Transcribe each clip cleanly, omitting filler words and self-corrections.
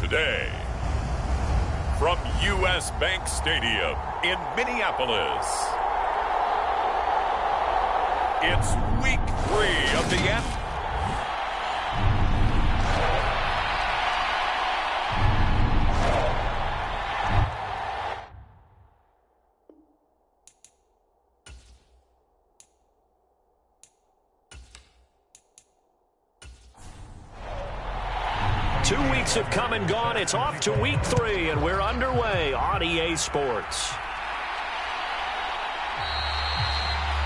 today. From U.S. Bank Stadium in Minneapolis, it's Week 3 of the NFL. 2 weeks have come and gone. It's off to Week 3, and we're underway on EA Sports.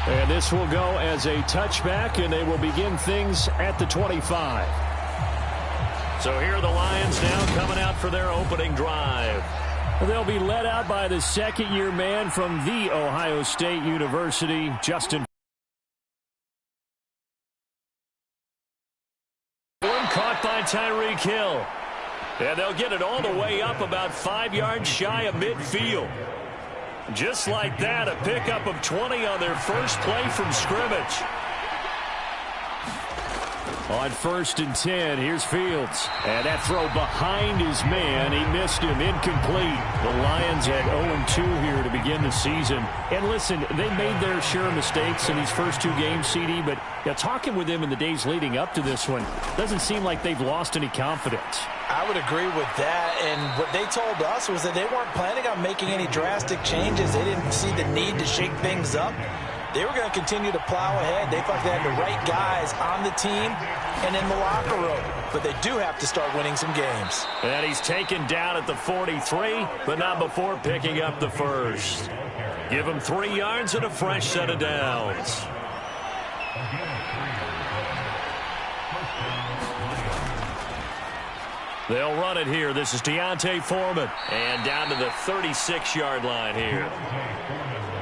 And this will go as a touchback, and they will begin things at the 25. So here are the Lions now coming out for their opening drive. They'll be led out by the second-year man from The Ohio State University, Justin. Caught by Tyreek Hill. And they'll get it all the way up about 5 yards shy of midfield. Just like that, a pickup of 20 on their first play from scrimmage. On 1st and 10, here's Fields. And that throw behind his man. He missed him, incomplete. The Lions had 0-2 here to begin the season. And listen, they made their share of mistakes in these first 2 games, CD, but talking with them in the days leading up to this one, doesn't seem like they've lost any confidence. I would agree with that, and what they told us was that they weren't planning on making any drastic changes. They didn't see the need to shake things up. They were going to continue to plow ahead. They thought they had the right guys on the team and in the locker room. But they do have to start winning some games. And he's taken down at the 43, but not before picking up the first. Give him 3 yards and a fresh set of downs. They'll run it here. This is Deontay Foreman. And down to the 36-yard line here.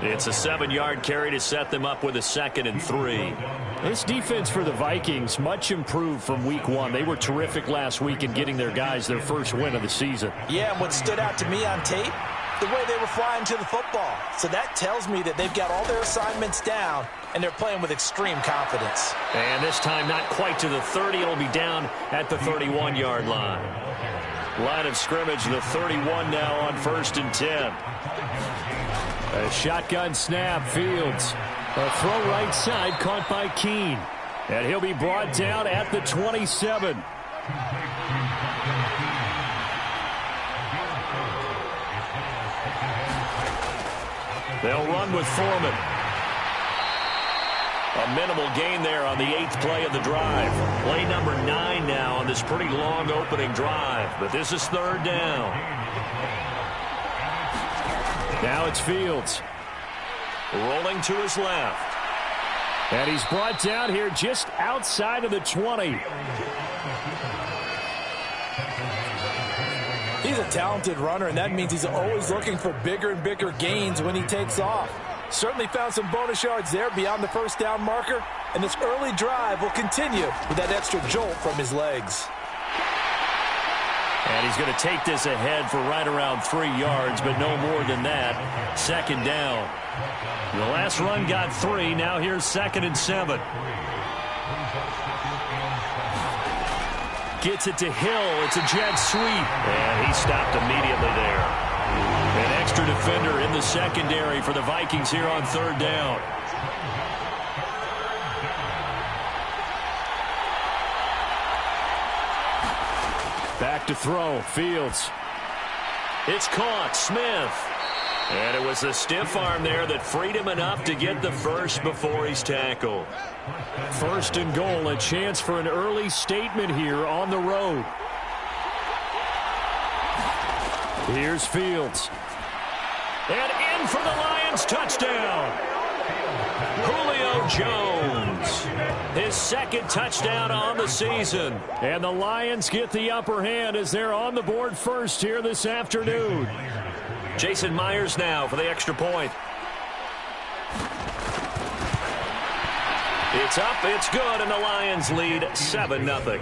It's a 7-yard carry to set them up with a 2nd and 3. This defense for the Vikings, much improved from Week 1. They were terrific last week in getting their guys their first win of the season. Yeah, and what stood out to me on tape, the way they were flying to the football. So that tells me that they've got all their assignments down, and they're playing with extreme confidence. And this time not quite to the 30. It'll be down at the 31-yard line. Line of scrimmage, the 31 now on 1st and 10. A shotgun snap, Fields. A throw right side caught by Keene. And he'll be brought down at the 27. They'll run with Foreman. A minimal gain there on the 8th play of the drive. Play number 9 now on this pretty long opening drive. But this is 3rd down. Now it's Fields. Rolling to his left. And he's brought down here just outside of the 20. He's a talented runner, and that means he's always looking for bigger and bigger gains when he takes off. Certainly found some bonus yards there beyond the first down marker, and this early drive will continue with that extra jolt from his legs. And he's going to take this ahead for right around 3 yards, but no more than that. 2nd down. The last run got 3. Now here's 2nd and 7. Gets it to Hill. It's a jet sweep. And he stopped immediately there. An extra defender in the secondary for the Vikings here on 3rd down. Back to throw. Fields. It's caught. Smith. And it was the stiff arm there that freed him enough to get the first before he's tackled. 1st and goal. A chance for an early statement here on the road. Here's Fields. And in for the Lions touchdown. Julio Jones. His 2nd touchdown on the season. And the Lions get the upper hand as they're on the board first here this afternoon. Jason Myers now for the extra point. It's up, it's good, and the Lions lead 7-0.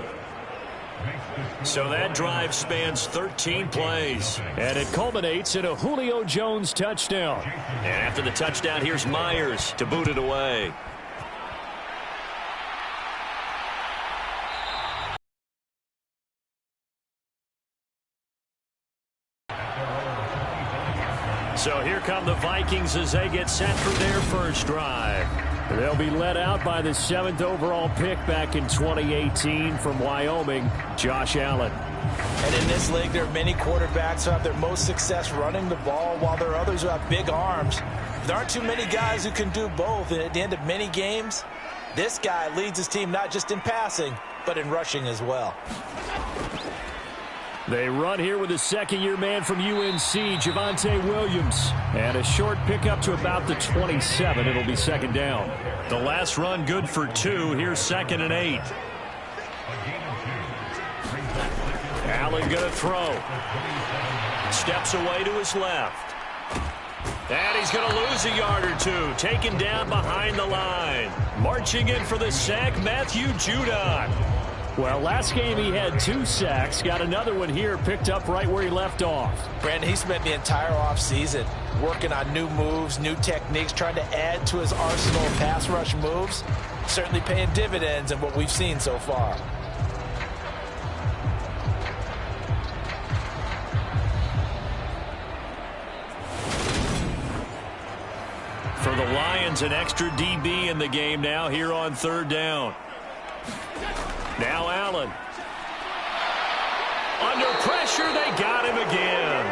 So that drive spans 13 plays. And it culminates in a Julio Jones touchdown. And after the touchdown, here's Myers to boot it away. So here come the Vikings as they get set for their first drive. They'll be led out by the 7th overall pick back in 2018 from Wyoming, Josh Allen. And in this league, there are many quarterbacks who have their most success running the ball, while there are others who have big arms. There aren't too many guys who can do both, and at the end of many games, this guy leads his team not just in passing, but in rushing as well. They run here with a second-year man from UNC, Javonte Williams. And a short pickup to about the 27. It'll be second down. The last run good for 2. Here's 2nd and 8. Allen going to throw. Steps away to his left. And he's going to lose a yard or 2. Taken down behind the line. Marching in for the sack, Matthew Judon. Well, last game he had 2 sacks. Got another one here, picked up right where he left off. Brandon, he spent the entire offseason working on new moves, new techniques, trying to add to his arsenal of pass rush moves. Certainly paying dividends in what we've seen so far. For the Lions, an extra DB in the game now here on 3rd down. Now Allen. Under pressure, they got him again.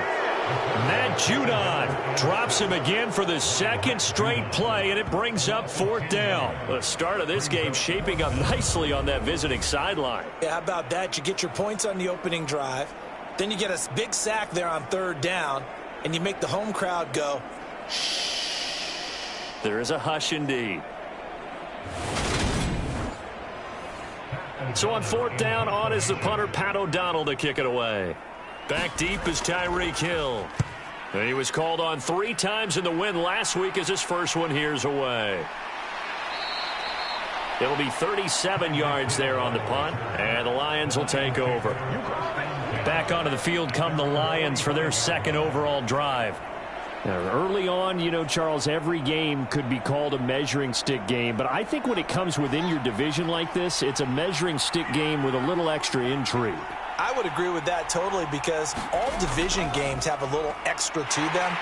Matt Judon drops him again for the 2nd straight play, and it brings up 4th down. The start of this game shaping up nicely on that visiting sideline. Yeah, how about that? You get your points on the opening drive, then you get a big sack there on 3rd down, and you make the home crowd go, shh. There is a hush indeed. So on 4th down, on is the punter, Pat O'Donnell, to kick it away. Back deep is Tyreek Hill. And he was called on 3 times in the win last week as his first one here's away. It'll be 37 yards there on the punt, and the Lions will take over. Back onto the field come the Lions for their 2nd overall drive. Now, early on, you know, Charles, every game could be called a measuring stick game. But I think when it comes within your division like this, it's a measuring stick game with a little extra intrigue. I would agree with that totally, because all division games have a little extra to them.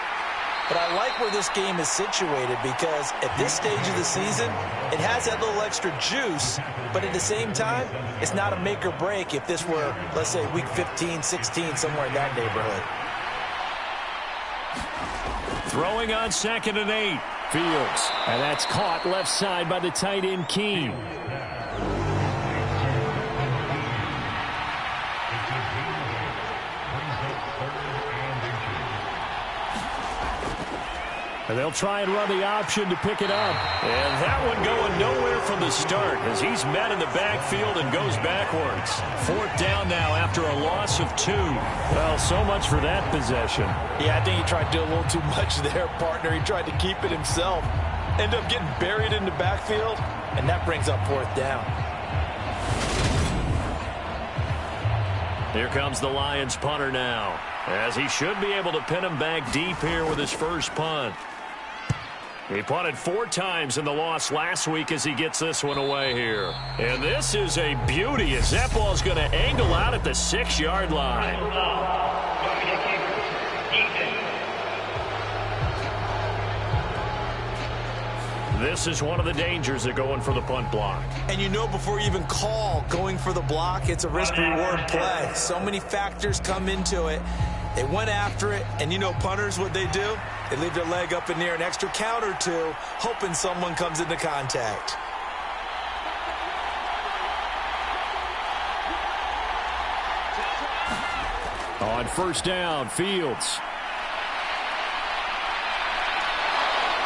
But I like where this game is situated, because at this stage of the season, it has that little extra juice. But at the same time, it's not a make or break if this were, let's say, week 15, 16, somewhere in that neighborhood. Throwing on 2nd and 8. Fields. And that's caught left side by the tight end, Keene. And they'll try and run the option to pick it up. And that one going nowhere from the start as he's met in the backfield and goes backwards. 4th down now after a loss of 2. Well, so much for that possession. Yeah, I think he tried to do a little too much there, partner. He tried to keep it himself. Ended up getting buried in the backfield, and that brings up 4th down. Here comes the Lions punter now, as he should be able to pin him back deep here with his first punt. He punted 4 times in the loss last week as he gets this one away here. And this is a beauty as that ball's going to angle out at the 6-yard line. This is one of the dangers of going for the punt block. And you know before you even call going for the block, it's a risk-reward play. So many factors come into it. They went after it, and you know punters, what they do? They leave their leg up in the air an extra count or 2, hoping someone comes into contact. On 1st down, Fields.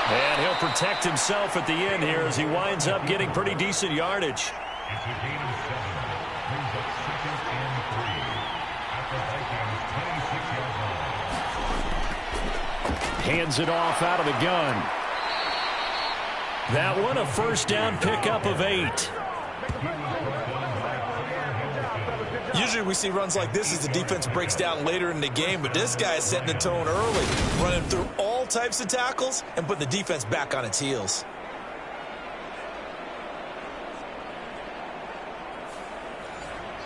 And he'll protect himself at the end here as he winds up getting pretty decent yardage. Hands it off out of the gun. That one a 1st down pickup of 8. Usually we see runs like this as the defense breaks down later in the game, but this guy is setting the tone early, running through all types of tackles and putting the defense back on its heels.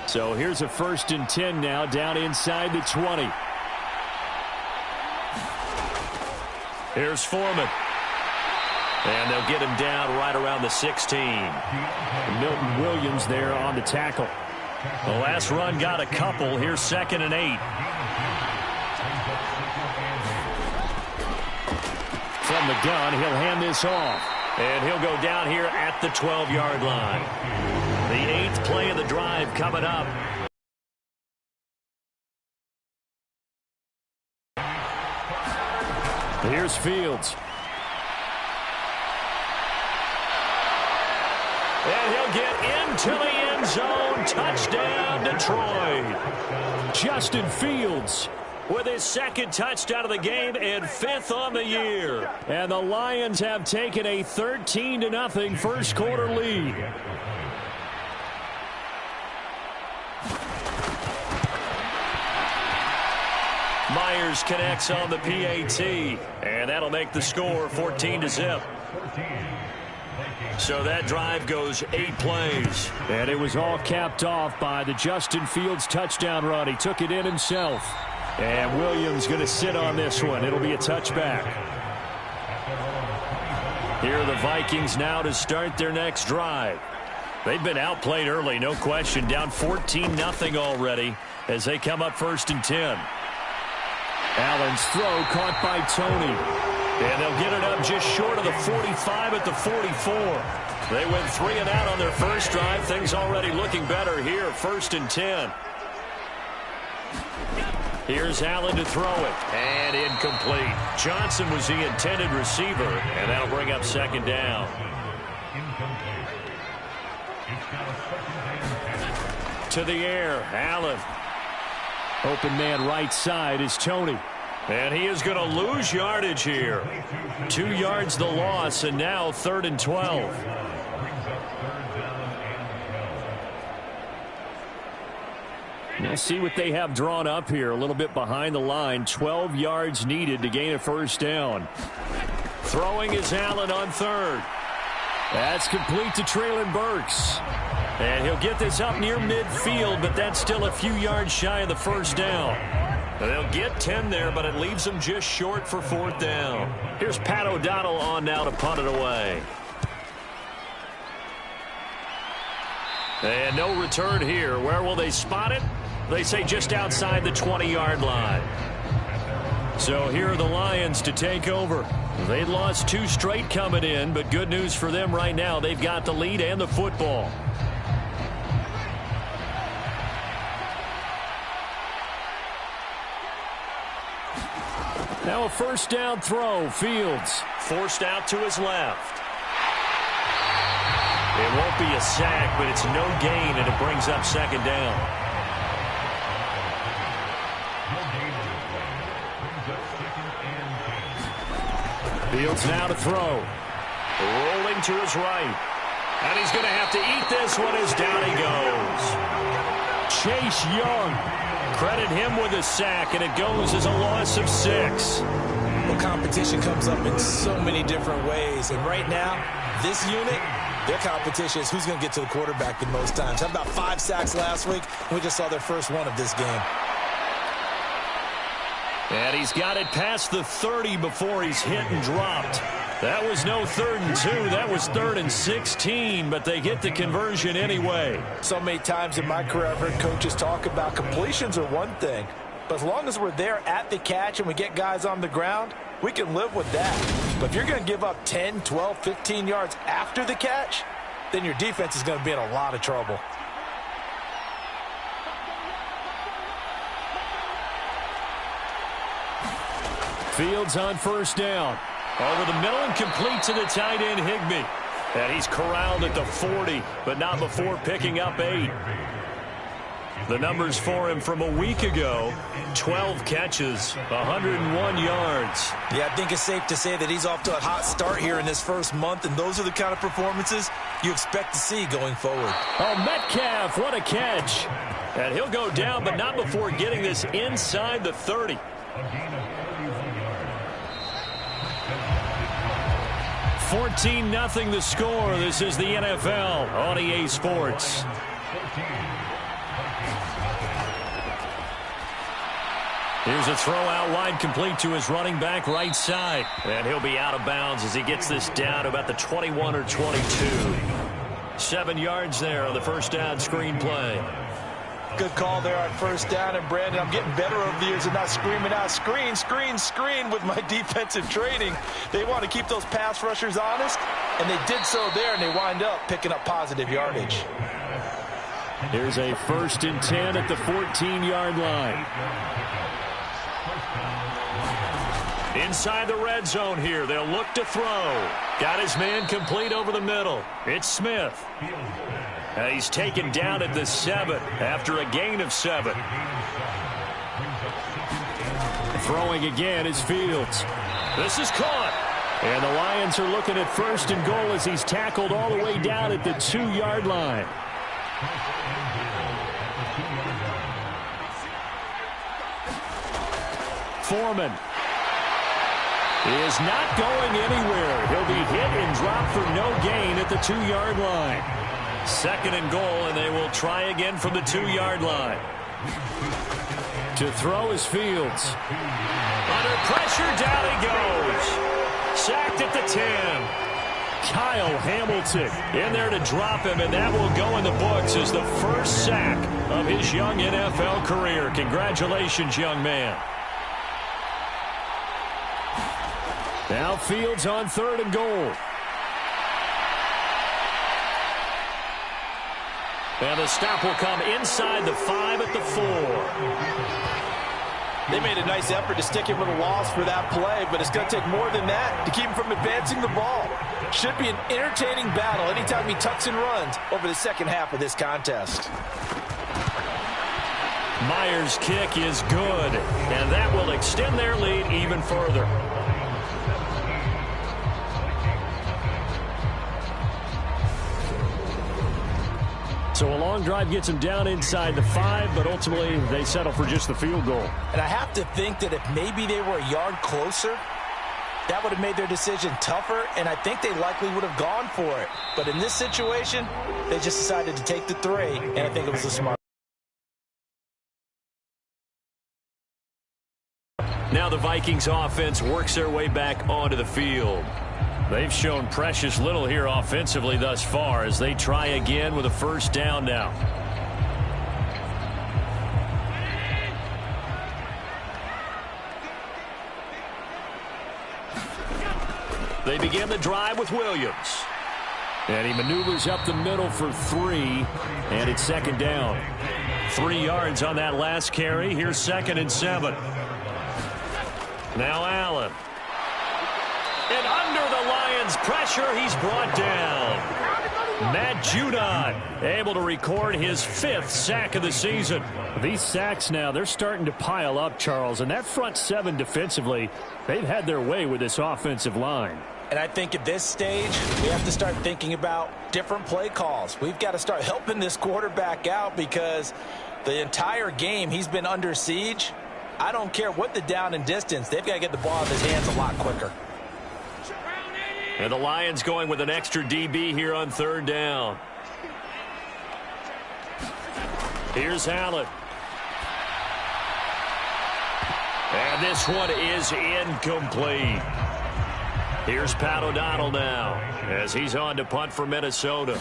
So here's a 1st and 10 now, down inside the 20. Here's Foreman. And they'll get him down right around the 16. Milton Williams there on the tackle. The last run got a couple. Here's 2nd and 8. From the gun, he'll hand this off. And he'll go down here at the 12-yard line. The 8th play of the drive coming up. Here's Fields. And he'll get into the end zone. Touchdown, Detroit. Justin Fields with his 2nd touchdown of the game and 5th on the year. And the Lions have taken a 13-0 first quarter lead. Myers connects on the PAT, and that'll make the score 14-0. So that drive goes 8 plays. And it was all capped off by the Justin Fields touchdown run. He took it in himself. And Williams going to sit on this one. It'll be a touchback. Here are the Vikings now to start their next drive. They've been outplayed early, no question. Down 14-0 already as they come up 1st and 10. Allen's throw caught by Tony. And they'll get it up just short of the 45 at the 44. They went 3 and out on their first drive. Things already looking better here, 1st and 10. Here's Allen to throw it. And incomplete. Johnson was the intended receiver, and that'll bring up 2nd down. To the air, Allen. Open man right side is Tony. And he is going to lose yardage here. 2 yards the loss, and now 3rd and 12. We'll see what they have drawn up here. A little bit behind the line. 12 yards needed to gain a 1st down. Throwing is Allen on 3rd. That's complete to Treylon Burks. And he'll get this up near midfield, but that's still a few yards shy of the 1st down. They'll get 10 there, but it leaves them just short for 4th down. Here's Pat O'Donnell on now to punt it away. And no return here. Where will they spot it? They say just outside the 20-yard line. So here are the Lions to take over. They lost 2 straight coming in, but good news for them right now. They've got the lead and the football. Now a 1st down throw. Fields forced out to his left. It won't be a sack, but it's no gain, and it brings up 2nd down. Fields now to throw. Rolling to his right. And he's going to have to eat this one as down he goes. Chase Young. Credit him with a sack, and it goes as a loss of 6. Well, competition comes up in so many different ways. And right now, this unit, their competition is who's going to get to the quarterback the most times. Had about 5 sacks last week, and we just saw their first one of this game. And he's got it past the 30 before he's hit and dropped. That was no 3rd and 2. That was 3rd and 16, but they get the conversion anyway. So many times in my career, I've heard coaches talk about completions are one thing, but as long as we're there at the catch and we get guys on the ground, we can live with that. But if you're going to give up 10, 12, 15 yards after the catch, then your defense is going to be in a lot of trouble. Fields on 1st down. Over the middle and complete to the tight end, Higbee. And he's corralled at the 40, but not before picking up 8. The numbers for him from a week ago, 12 catches, 101 yards. Yeah, I think it's safe to say that he's off to a hot start here in this first month, and those are the kind of performances you expect to see going forward. Oh, Metcalf, what a catch. And he'll go down, but not before getting this inside the 30. 14-0 the score. This is the NFL on EA Sports. Here's a throw out wide, complete to his running back right side. And he'll be out of bounds as he gets this down to about the 21 or 22. 7 yards there on the first down screen play. Good call there on first down. And, Brandon, I'm getting better over the years and not screaming out, screen, screen, screen with my defensive training. They want to keep those pass rushers honest, and they did so there, and they wind up picking up positive yardage. Here's a 1st and 10 at the 14-yard line. Inside the red zone here. They'll look to throw. Got his man complete over the middle. It's Smith. He's taken down at the 7 after a gain of 7. Throwing again is Fields. This is caught. And the Lions are looking at 1st and goal as he's tackled all the way down at the 2-yard line. Foreman is not going anywhere. He'll be hit and dropped for no gain at the 2-yard line. 2nd and goal, and they will try again from the 2-yard line. To throw is Fields. Under pressure, down he goes. Sacked at the 10. Kyle Hamilton in there to drop him, and that will go in the books as the first sack of his young NFL career. Congratulations, young man. Now Fields on 3rd and goal. And the stop will come inside the 5 at the 4. They made a nice effort to stick him with a loss for that play, but it's going to take more than that to keep him from advancing the ball. Should be an entertaining battle anytime he tucks and runs over the second half of this contest. Myers' kick is good, and that will extend their lead even further. So a long drive gets them down inside the 5, but ultimately they settle for just the field goal. And I have to think that if maybe they were a yard closer, that would have made their decision tougher, and I think they likely would have gone for it. But in this situation, they just decided to take the 3, and I think it was a smart. Now the Vikings offense works their way back onto the field. They've shown precious little here offensively thus far as they try again with a first down now. They begin the drive with Williams. And he maneuvers up the middle for 3, and it's 2nd down. 3 yards on that last carry. Here's 2nd and 7. Now Allen. And under the Lions' pressure, he's brought down. Matt Judon able to record his 5th sack of the season. These sacks now, they're starting to pile up, Charles. And that front 7 defensively, they've had their way with this offensive line. And I think at this stage, we have to start thinking about different play calls. We've got to start helping this quarterback out because the entire game he's been under siege. I don't care what the down and distance. They've got to get the ball in his hands a lot quicker. And the Lions going with an extra DB here on 3rd down. Here's Allen. And this one is incomplete. Here's Pat O'Donnell now as he's on to punt for Minnesota.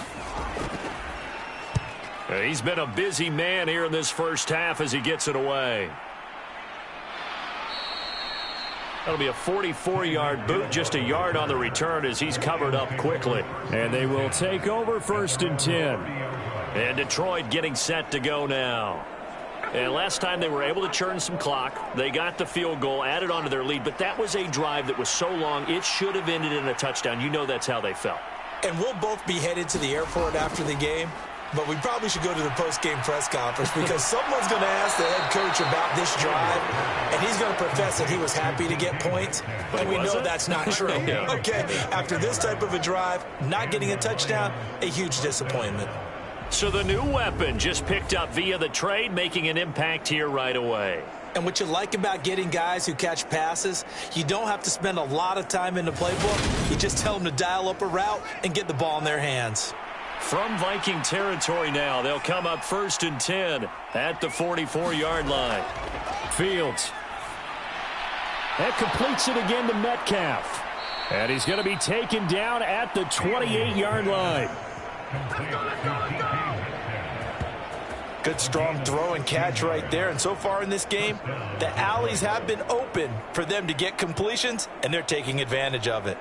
He's been a busy man here in this first half as he gets it away. That'll be a 44-yard boot, just a yard on the return as he's covered up quickly. And they will take over 1st and 10. And Detroit getting set to go now. And last time they were able to churn some clock. They got the field goal, added on to their lead, but that was a drive that was so long it should have ended in a touchdown. You know that's how they felt. And we'll both be headed to the airport after the game. But we probably should go to the post-game press conference because someone's going to ask the head coach about this drive, and he's going to profess that he was happy to get points, and we know that's not true. Okay, after this type of a drive, not getting a touchdown, a huge disappointment. So the new weapon just picked up via the trade, making an impact here right away. And what you like about getting guys who catch passes, you don't have to spend a lot of time in the playbook. You just tell them to dial up a route and get the ball in their hands. From Viking territory now, they'll come up 1st and 10 at the 44-yard line. Fields And completes it again to Metcalf. And he's going to be taken down at the 28-yard line. Good strong throw and catch right there. And so far in this game, the alleys have been open for them to get completions, and they're taking advantage of it.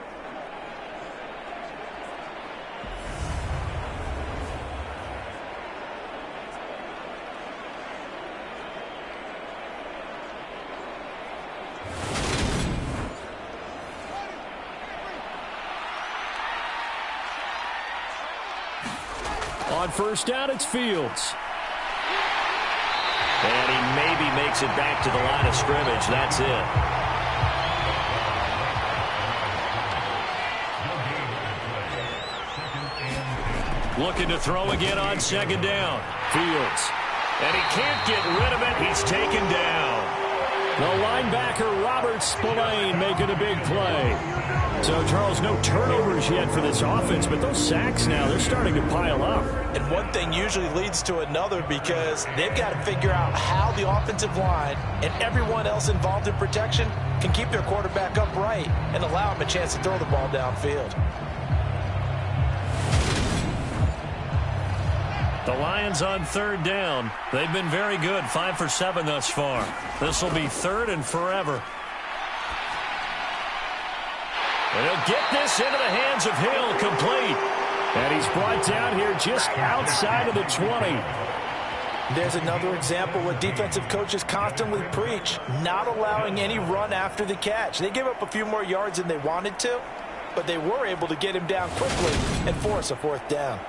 On first down, it's Fields. And he maybe makes it back to the line of scrimmage. That's it. Looking to throw again on second down. Fields. And he can't get rid of it. He's taken down. The linebacker, Robert Spillane, making a big play. So, Charles, no turnovers yet for this offense, but those sacks now, they're starting to pile up. And one thing usually leads to another because they've got to figure out how the offensive line and everyone else involved in protection can keep their quarterback upright and allow him a chance to throw the ball downfield. The Lions on third down. They've been very good, 5 for 7 thus far. This will be third and forever. And he'll get this into the hands of Hill, complete. And he's brought down here just outside of the 20. There's another example what defensive coaches constantly preach, not allowing any run after the catch. They gave up a few more yards than they wanted to, but they were able to get him down quickly and force a fourth down.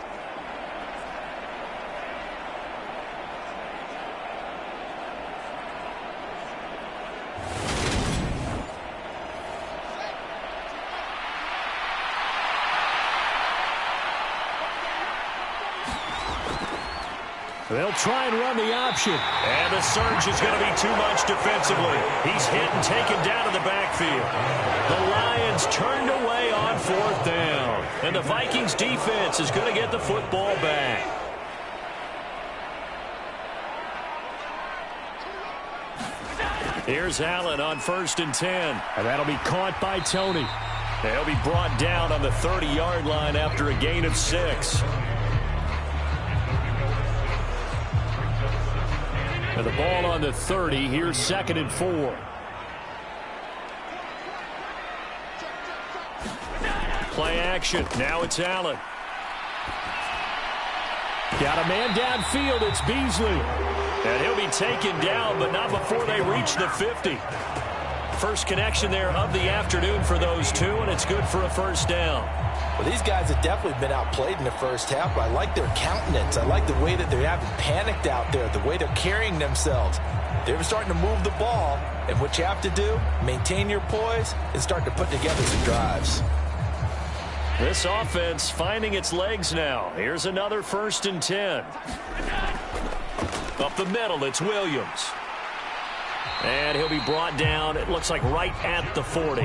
They'll try and run the option. And the surge is going to be too much defensively. He's hit and taken down to the backfield. The Lions turned away on fourth down. And the Vikings defense is going to get the football back. Here's Allen on 1st and 10. And that'll be caught by Tony. They'll be brought down on the 30-yard line after a gain of 6. And the ball on the 30. Here's 2nd and 4. Play action. Now it's Allen. Got a man downfield. It's Beasley. And he'll be taken down, but not before they reach the 50. First connection there of the afternoon for those two, and it's good for a first down. Well, these guys have definitely been outplayed in the first half, but I like their countenance. I like the way that they haven't panicked out there, the way they're carrying themselves. They're starting to move the ball, and what you have to do, maintain your poise and start to put together some drives. This offense finding its legs now. Here's another 1st and 10. Up the middle, it's Williams. And he'll be brought down, it looks like right at the 40.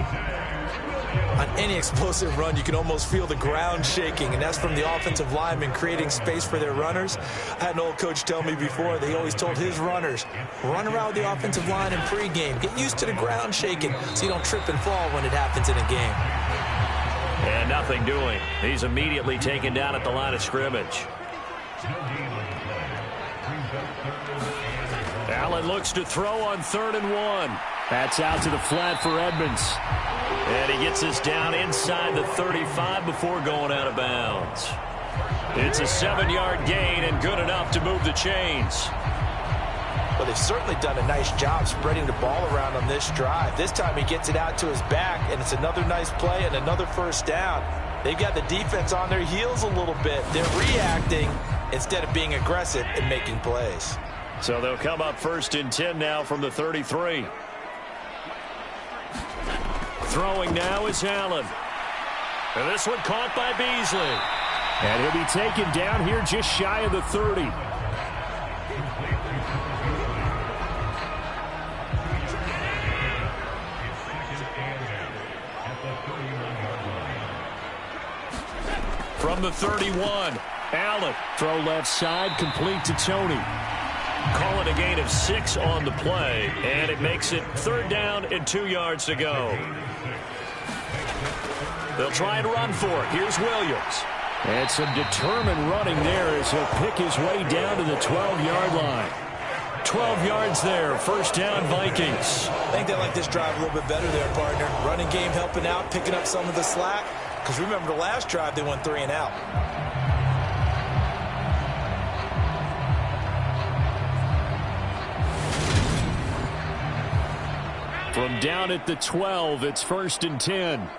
On any explosive run, you can almost feel the ground shaking, and that's from the offensive linemen creating space for their runners. I had an old coach tell me before, they always told his runners, run around with the offensive line in pregame. Get used to the ground shaking so you don't trip and fall when it happens in a game. And nothing doing. He's immediately taken down at the line of scrimmage. Allen looks to throw on 3rd and 1. That's out to the flat for Edmonds. And he gets us down inside the 35 before going out of bounds. It's a 7-yard gain and good enough to move the chains. Well, they've certainly done a nice job spreading the ball around on this drive. This time he gets it out to his back, and it's another nice play and another first down. They've got the defense on their heels a little bit. They're reacting instead of being aggressive and making plays. So they'll come up 1st and 10 now from the 33. Throwing now is Allen. And this one caught by Beasley. And he'll be taken down here just shy of the 30. From the 31, Allen. Throw left side, complete to Tony. Call it a gain of 6 on the play, and it makes it 3rd down and 2 yards to go. They'll try and run for it. Here's Williams. And some determined running there as he'll pick his way down to the 12-yard line. 12 yards there, 1st down Vikings. I think they like this drive a little bit better there, partner. Running game helping out, picking up some of the slack. Because remember the last drive, they went 3 and out. From down at the 12, it's 1st and 10.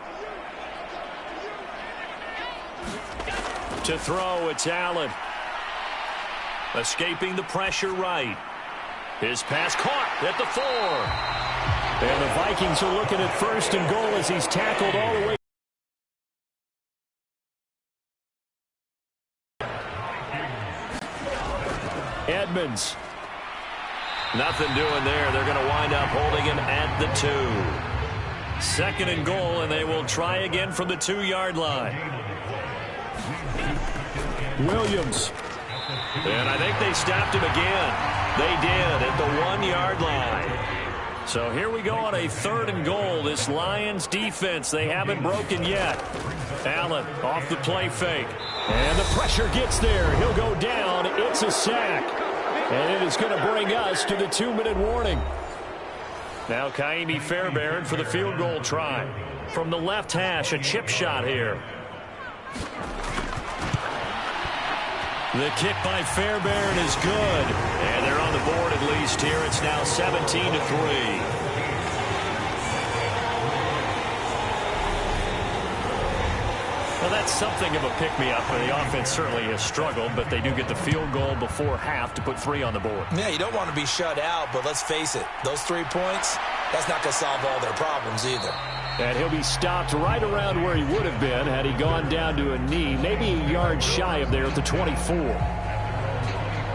To throw, it's Allen. Escaping the pressure right. His pass caught at the 4. And the Vikings are looking at 1st and goal as he's tackled all the way. Edmonds. Nothing doing there. They're going to wind up holding him at the 2. 2nd and goal, and they will try again from the 2-yard line. Williams. And I think they stopped him again. They did at the 1-yard line. So here we go on a 3rd and goal. This Lions defense, they haven't broken yet. Allen off the play fake. And the pressure gets there. He'll go down. It's a sack. And it is going to bring us to the 2-minute warning. Now Kaimi Fairbairn for the field goal try. From the left hash, a chip shot here. The kick by Fairbairn is good. And they're on the board at least here. It's now 17-3. Well, that's something of a pick-me-up, and the offense certainly has struggled, but they do get the field goal before half to put 3 on the board. Yeah, you don't want to be shut out, but let's face it, those 3 points, that's not going to solve all their problems either. And he'll be stopped right around where he would have been had he gone down to a knee, maybe a yard shy of there at the 24.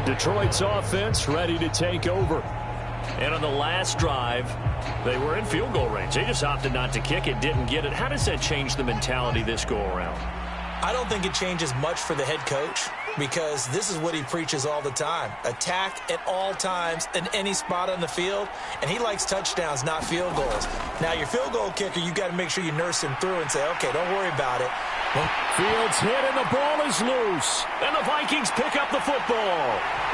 Detroit's offense ready to take over. And on the last drive, they were in field goal range. They just opted not to kick it, didn't get it. How does that change the mentality this go-around? I don't think it changes much for the head coach because this is what he preaches all the time. Attack at all times in any spot on the field, and he likes touchdowns, not field goals. Now, your field goal kicker, you got to make sure you nurse him through and say, okay, don't worry about it. Fields hit, and the ball is loose. And the Vikings pick up the football.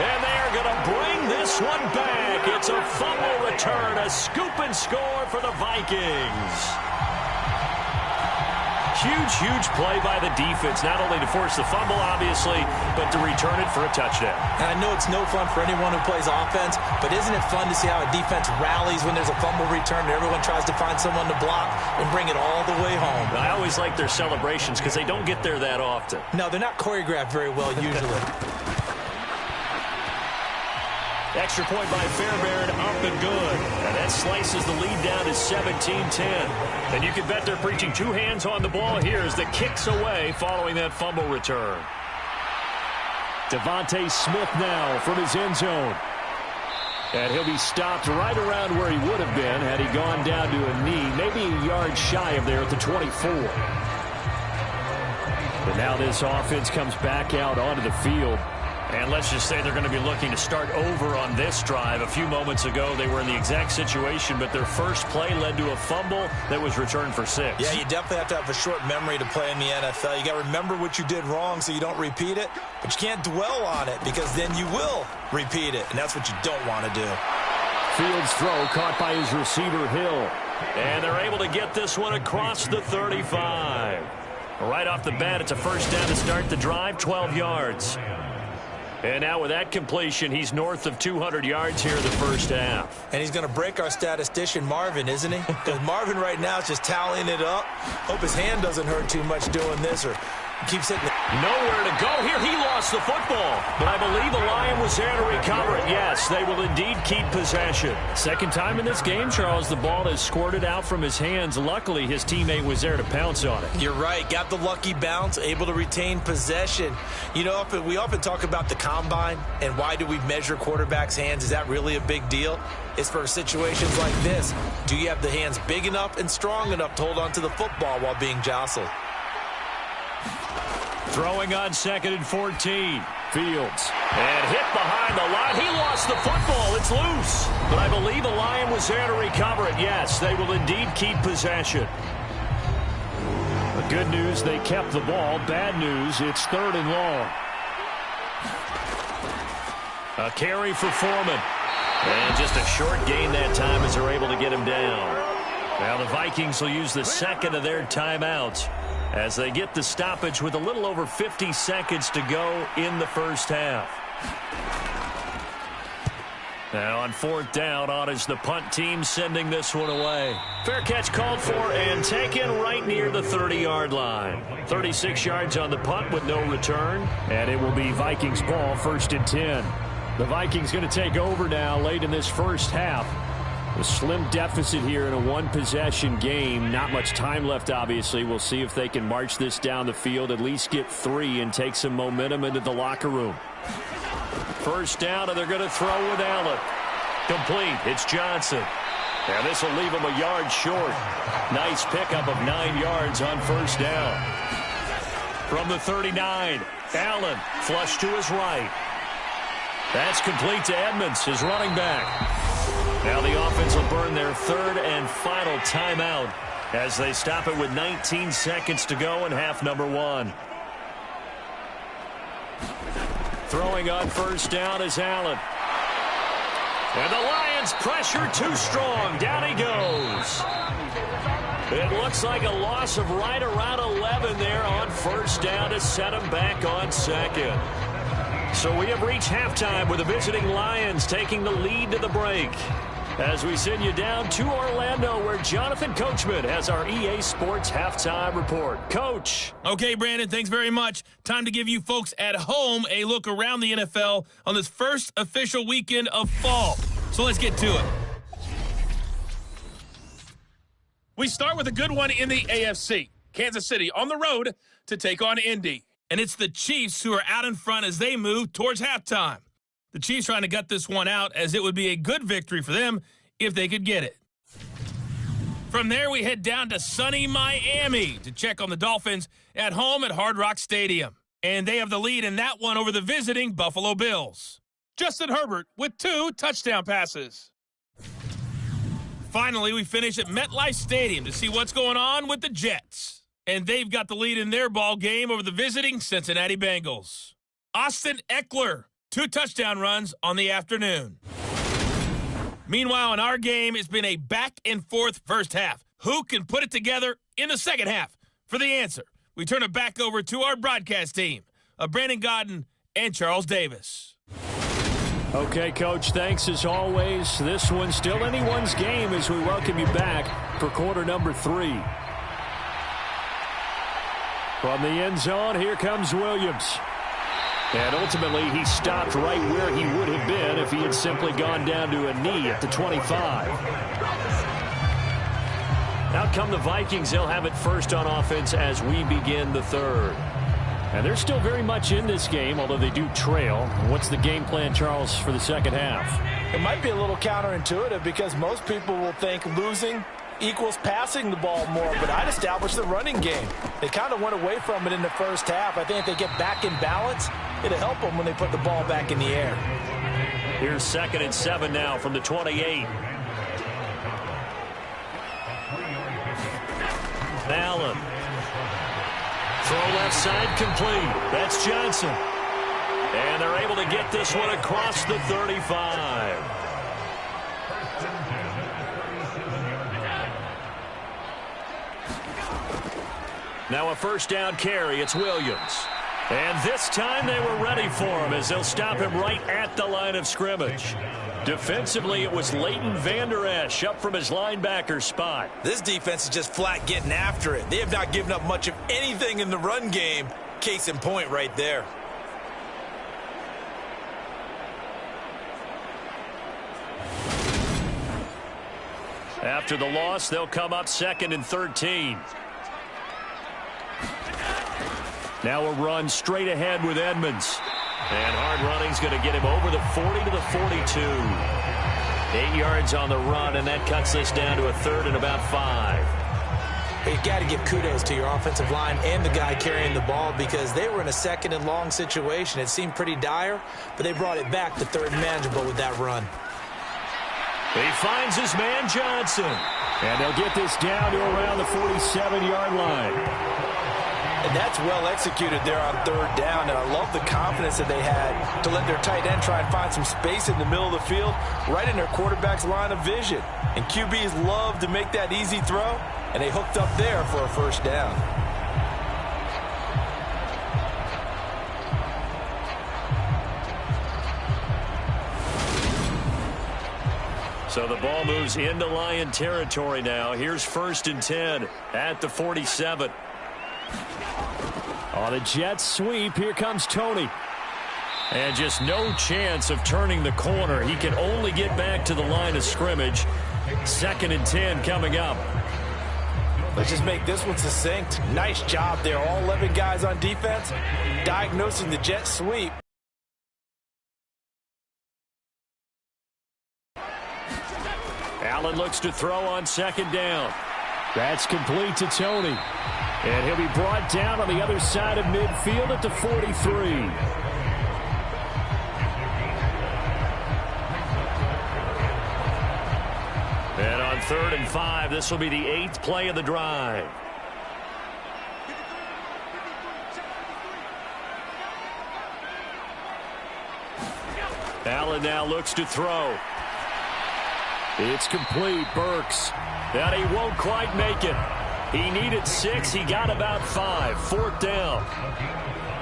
And they are going to bring this one back. It's a fumble return, a scoop and score for the Vikings. Huge play by the defense, not only to force the fumble, obviously, but to return it for a touchdown. And I know it's no fun for anyone who plays offense, but isn't it fun to see how a defense rallies when there's a fumble return and everyone tries to find someone to block and bring it all the way home? I always like their celebrations because they don't get there that often. No, they're not choreographed very well usually. Extra point by Fairbairn, up and good. And that slices the lead down to 17-10. And you can bet they're preaching 2 hands on the ball here as the kick's away following that fumble return. Devontae Smith now from his end zone. And he'll be stopped right around where he would have been had he gone down to a knee, maybe a yard shy of there at the 24. And now this offense comes back out onto the field. And let's just say they're going to be looking to start over on this drive. A few moments ago, they were in the exact situation, but their first play led to a fumble that was returned for 6. Yeah, you definitely have to have a short memory to play in the NFL. You got to remember what you did wrong so you don't repeat it, but you can't dwell on it because then you will repeat it, and that's what you don't want to do. Fields throw caught by his receiver, Hill. And they're able to get this one across the 35. Right off the bat, it's a first down to start the drive, 12 yards. And now with that completion, he's north of 200 yards here in the first half. And he's going to break our statistician, Marvin, isn't he? Because Marvin right now is just tallying it up. Hope his hand doesn't hurt too much doing this or keeps hitting it. Nowhere to go here. He lost the football. But I believe the Lion was there to recover it. Yes, they will indeed keep possession. Second time in this game, Charles, the ball has squirted out from his hands. Luckily, his teammate was there to pounce on it. You're right. Got the lucky bounce, able to retain possession. You know, we often talk about the combine and why do we measure quarterbacks' hands? Is that really a big deal? It's for situations like this. Do you have the hands big enough and strong enough to hold on to the football while being jostled? Throwing on 2nd and 14. Fields. And hit behind the line. He lost the football. It's loose. But I believe the Lion was there to recover it. Yes, they will indeed keep possession. The good news, they kept the ball. Bad news, it's 3rd and long. A carry for Foreman. And just a short gain that time as they're able to get him down. Now the Vikings will use the second of their timeouts as they get the stoppage with a little over 50 seconds to go in the first half. Now on 4th down, on is the punt team sending this one away. Fair catch called for and taken right near the 30-yard line. 36 yards on the punt with no return. And it will be Vikings ball, 1st and 10. The Vikings going to take over now late in this first half. A slim deficit here in a one-possession game. Not much time left, obviously. We'll see if they can march this down the field, at least get 3, and take some momentum into the locker room. First down, and they're going to throw with Allen. Complete. It's Johnson. And this will leave him a yard short. Nice pickup of 9 yards on first down. From the 39, Allen flush to his right. That's complete to Edmonds, his running back. Now the offense will burn their 3rd and final timeout as they stop it with 19 seconds to go in half number 1. Throwing on first down is Allen. And the Lions pressure too strong. Down he goes. It looks like a loss of right around 11 there on first down to set him back on second. So we have reached halftime with the visiting Lions taking the lead to the break. As we send you down to Orlando, where Jonathan Coachman has our EA Sports Halftime Report. Coach. Okay, Brandon, thanks very much. Time to give you folks at home a look around the NFL on this first official weekend of fall. So let's get to it. We start with a good one in the AFC. Kansas City on the road to take on Indy. And it's the Chiefs who are out in front as they move towards halftime. The Chiefs trying to gut this one out, as it would be a good victory for them if they could get it. From there, we head down to sunny Miami to check on the Dolphins at home at Hard Rock Stadium. And they have the lead in that one over the visiting Buffalo Bills. Justin Herbert with 2 touchdown passes. Finally, we finish at MetLife Stadium to see what's going on with the Jets. And they've got the lead in their ball game over the visiting Cincinnati Bengals. Austin Eckler, 2 touchdown runs on the afternoon. Meanwhile, in our game, it's been a back-and-forth first half. Who can put it together in the second half? For the answer, we turn it back over to our broadcast team of Brandon Godden and Charles Davis. Okay, Coach, thanks as always. This one's still anyone's game as we welcome you back for quarter number 3. From the end zone, here comes Williams. And ultimately, he stopped right where he would have been if he had simply gone down to a knee at the 25. Out come the Vikings. They'll have it first on offense as we begin the 3rd. And they're still very much in this game, although they do trail. What's the game plan, Charles, for the second half? It might be a little counterintuitive because most people will think losing equals passing the ball more, but I'd establish the running game. They kind of went away from it in the first half. I think if they get back in balance, it'll help them when they put the ball back in the air. Here's 2nd and 7 now from the 28. Allen. Throw left side complete. That's Johnson. And they're able to get this one across the 35. Now a first down carry. It's Williams. And this time they were ready for him as they'll stop him right at the line of scrimmage. Defensively, it was Leighton Vander Esch up from his linebacker spot. This defense is just flat getting after it. They have not given up much of anything in the run game. Case in point right there. After the loss, they'll come up 2nd and 13. Now a run straight ahead with Edmonds. And hard running's going to get him over the 40 to the 42. 8 yards on the run, and that cuts this down to a 3rd and about 5. But you got to give kudos to your offensive line and the guy carrying the ball because they were in a second and long situation. It seemed pretty dire, but they brought it back to third and manageable with that run. He finds his man Johnson. And they'll get this down to around the 47-yard line. And that's well executed there on third down. And I love the confidence that they had to let their tight end try and find some space in the middle of the field, right in their quarterback's line of vision. And QBs love to make that easy throw, and they hooked up there for a first down. So the ball moves into Lion territory now. Here's 1st and 10 at the 47. On a jet sweep, here comes Tony. And just no chance of turning the corner. He can only get back to the line of scrimmage. 2nd and 10 coming up. Let's just make this one succinct. Nice job there. All 11 guys on defense diagnosing the jet sweep. Allen looks to throw on 2nd down. That's complete to Tony. And he'll be brought down on the other side of midfield at the 43. And on 3rd and 5, this will be the 8th play of the drive. Allen now looks to throw. It's complete. Burks. And he won't quite make it. He needed 6. He got about 5. 4th down.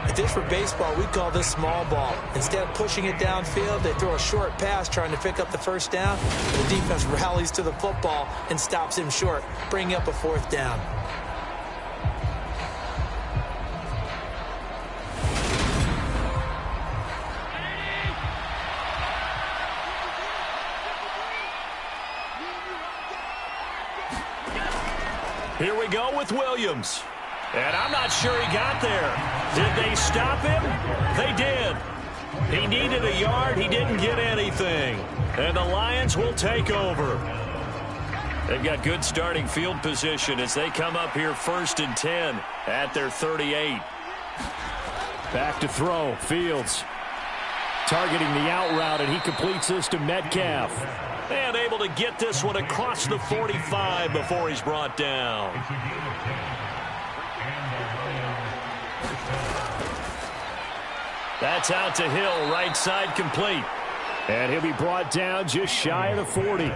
If this were baseball, we'd call this small ball. Instead of pushing it downfield, they throw a short pass trying to pick up the first down. The defense rallies to the football and stops him short, bringing up a 4th down. Here we go with Williams. And I'm not sure he got there. Did they stop him? They did. He needed a yard. He didn't get anything. And the Lions will take over. They've got good starting field position as they come up here 1st and 10 at their 38. Back to throw. Fields targeting the out route, and he completes this to Metcalf. And able to get this one across the 45 before he's brought down. That's out to Hill, right side complete. And he'll be brought down just shy of the 40.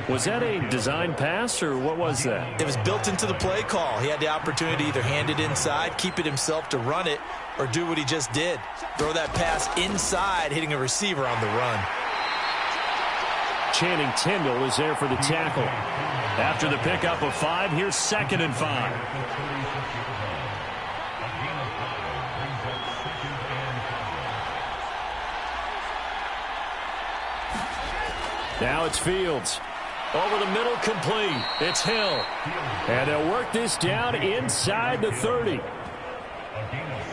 Was that a design pass, or what was that? It was built into the play call. He had the opportunity to either hand it inside, keep it himself to run it, or do what he just did. Throw that pass inside, hitting a receiver on the run. Channing Tindall is there for the tackle. After the pickup of 5, here's 2nd and 5. Now it's Fields. Over the middle, complete. It's Hill. And they'll work this down inside the 30.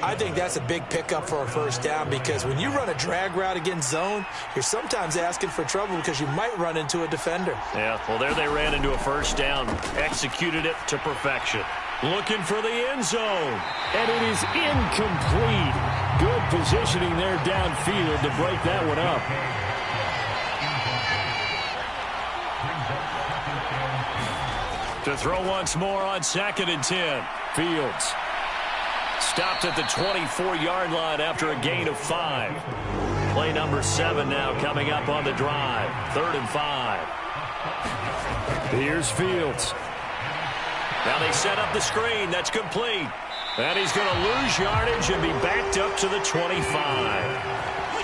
I think that's a big pickup for a first down because when you run a drag route against zone, you're sometimes asking for trouble because you might run into a defender. Yeah, well, there they ran into a first down. Executed it to perfection. Looking for the end zone. And it is incomplete. Good positioning there downfield to break that one up. To throw once more on 2nd and 10. Fields. Stopped at the 24-yard line after a gain of 5. Play number 7 now coming up on the drive. 3rd and 5. Here's Fields. Now they set up the screen. That's complete. And he's going to lose yardage and be backed up to the 25.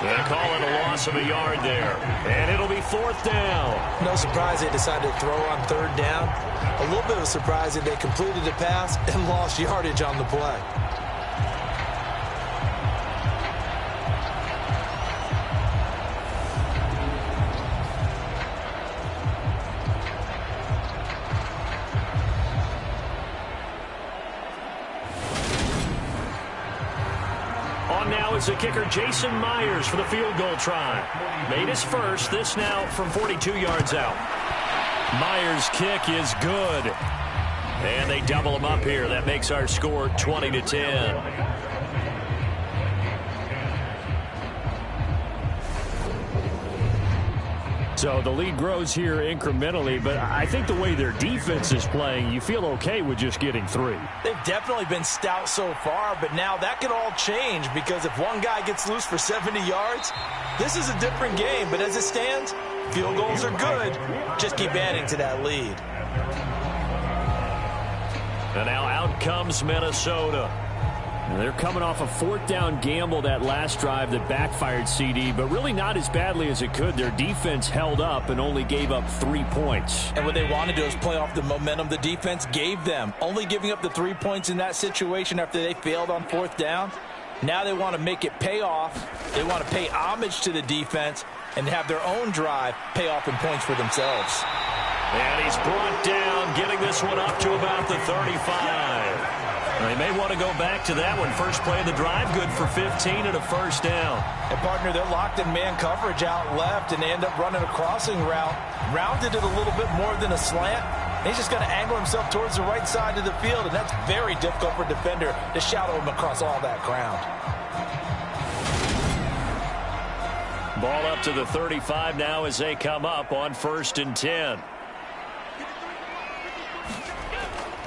They call it a loss of a yard there. And it'll be 4th down. No surprise they decided to throw on 3rd down. A little bit of a surprise that they completed the pass and lost yardage on the play. Is the kicker Jason Myers for the field goal try. Made his first, this now from 42 yards out. Myers' kick is good. And they double them up here. That makes our score 20-10. So the lead grows here incrementally, but I think the way their defense is playing, you feel okay with just getting 3. They've definitely been stout so far, but now that could all change because if one guy gets loose for 70 yards, this is a different game. But as it stands, field goals are good. Just keep adding to that lead. And now out comes Minnesota. And they're coming off a 4th down gamble that last drive that backfired, CD, but really not as badly as it could. Their defense held up and only gave up 3 points. And what they want to do is play off the momentum the defense gave them. Only giving up the 3 points in that situation after they failed on 4th down. Now they want to make it pay off. They want to pay homage to the defense and have their own drive pay off in points for themselves. And he's brought down, getting this one up to about the 35. They may want to go back to that one. First play of the drive, good for 15 and a first down. And, partner, they're locked in man coverage out left, and they end up running a crossing route. Rounded it a little bit more than a slant. He's just going to angle himself towards the right side of the field, and that's very difficult for a defender to shadow him across all that ground. Ball up to the 35 now as they come up on 1st and 10.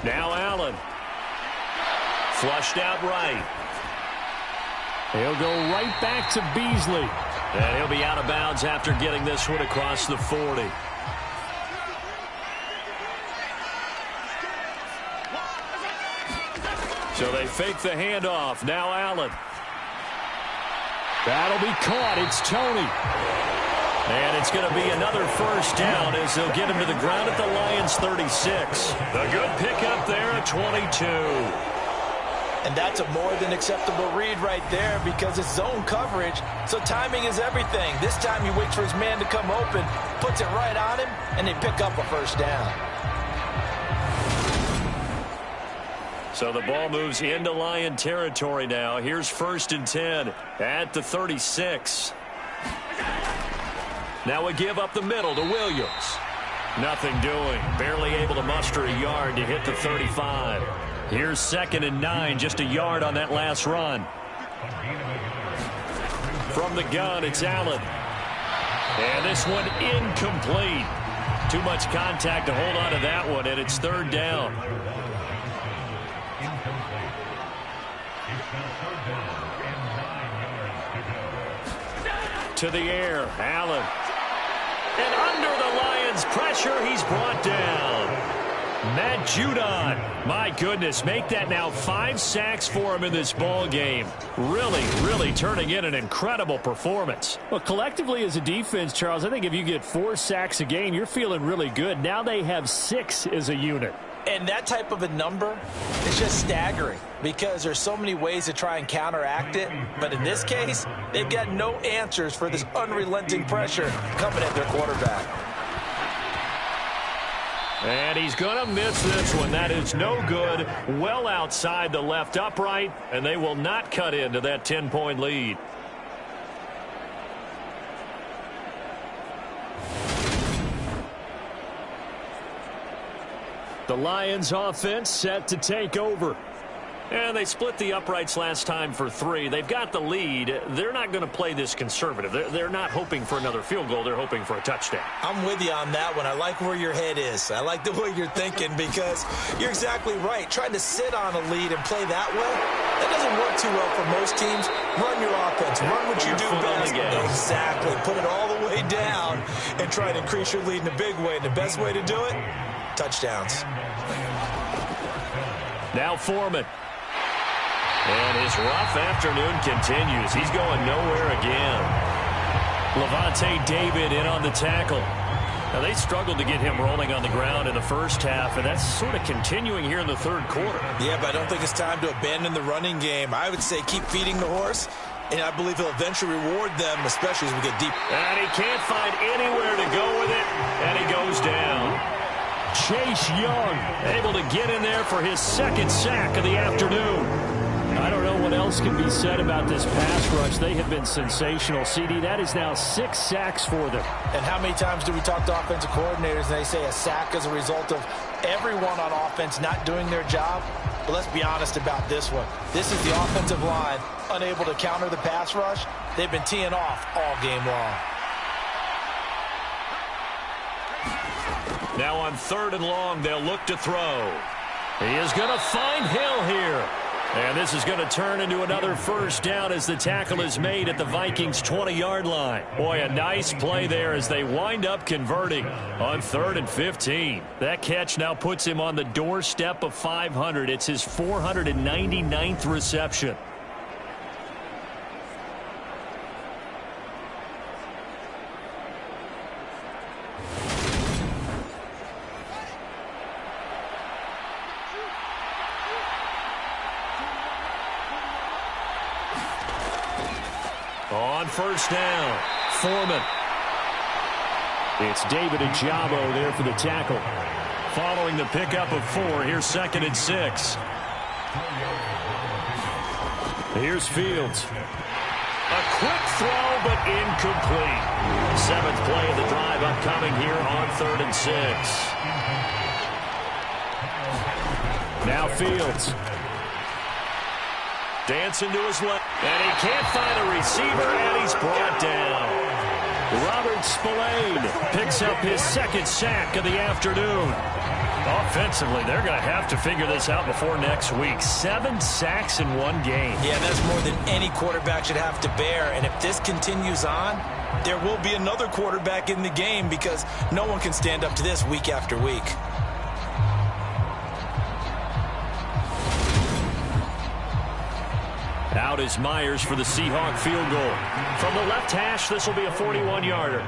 Now Allen. Flushed out right. He'll go right back to Beasley. And he'll be out of bounds after getting this one across the 40. So they fake the handoff. Now Allen. That'll be caught. It's Tony. And it's going to be another first down as they'll get him to the ground at the Lions' 36. A good pickup there at 22. And that's a more than acceptable read right there because it's zone coverage, so timing is everything. This time he waits for his man to come open, puts it right on him, and they pick up a first down. So the ball moves into Lion territory now. Here's 1st and 10 at the 36. Now we give up the middle to Williams. Nothing doing. Barely able to muster a yard to hit the 35. Here's 2nd and 9, just a yard on that last run. From the gun, it's Allen. And this one incomplete. Too much contact to hold on to that one, and it's 3rd down. To the air, Allen. And under the Lions' pressure, he's brought down. Matt Judon, my goodness, make that now 5 sacks for him in this ball game. Really turning in an incredible performance. Well, collectively as a defense, Charles, I think if you get 4 sacks a game, you're feeling really good. Now they have 6 as a unit. And that type of a number is just staggering because there's so many ways to try and counteract it. But in this case, they've got no answers for this unrelenting pressure coming at their quarterback. And he's going to miss this one. That is no good. Well outside the left upright, and they will not cut into that 10-point lead. The Lions offense set to take over. And they split the uprights last time for 3. They've got the lead. They're not going to play this conservative. They're not hoping for another field goal. They're hoping for a touchdown. I'm with you on that one. I like where your head is. I like the way you're thinking because you're exactly right. Trying to sit on a lead and play that way, that doesn't work too well for most teams. Run your offense. Run what you do best. Exactly. Put it all the way down and try to increase your lead in a big way. And the best way to do it, touchdowns. Now Foreman. And his rough afternoon continues. He's going nowhere again. Levante David in on the tackle. Now, they struggled to get him rolling on the ground in the first half, and that's sort of continuing here in the 3rd quarter. Yeah, but I don't think it's time to abandon the running game. I would say keep feeding the horse, and I believe he'll eventually reward them, especially as we get deep. And he can't find anywhere to go with it, and he goes down. Chase Young able to get in there for his 2nd sack of the afternoon. I don't know what what else can be said about this pass rush. They have been sensational, CD. That is now 6 sacks for them. And how many times do we talk to offensive coordinators and they say a sack is a result of everyone on offense not doing their job? But let's be honest about this one. This is the offensive line unable to counter the pass rush. They've been teeing off all game long. Now on 3rd and long, they'll look to throw. He is going to find Hill here. And this is going to turn into another first down as the tackle is made at the Vikings' 20-yard line. Boy, a nice play there as they wind up converting on 3rd and 15. That catch now puts him on the doorstep of 500. It's his 499th reception. On first down, Foreman. It's David Ojabo there for the tackle. Following the pickup of 4, here's 2nd and 6. Here's Fields. A quick throw, but incomplete. 7th play of the drive upcoming here on 3rd and 6. Now Fields. Dancing to his left, and he can't find a receiver, and he's brought down. Robert Spillane picks up his 2nd sack of the afternoon. Offensively, they're going to have to figure this out before next week. 7 sacks in one game. Yeah, that's more than any quarterback should have to bear, and if this continues on, there will be another quarterback in the game because no one can stand up to this week after week. Out is Myers for the Seahawk field goal. From the left hash, this will be a 41-yarder.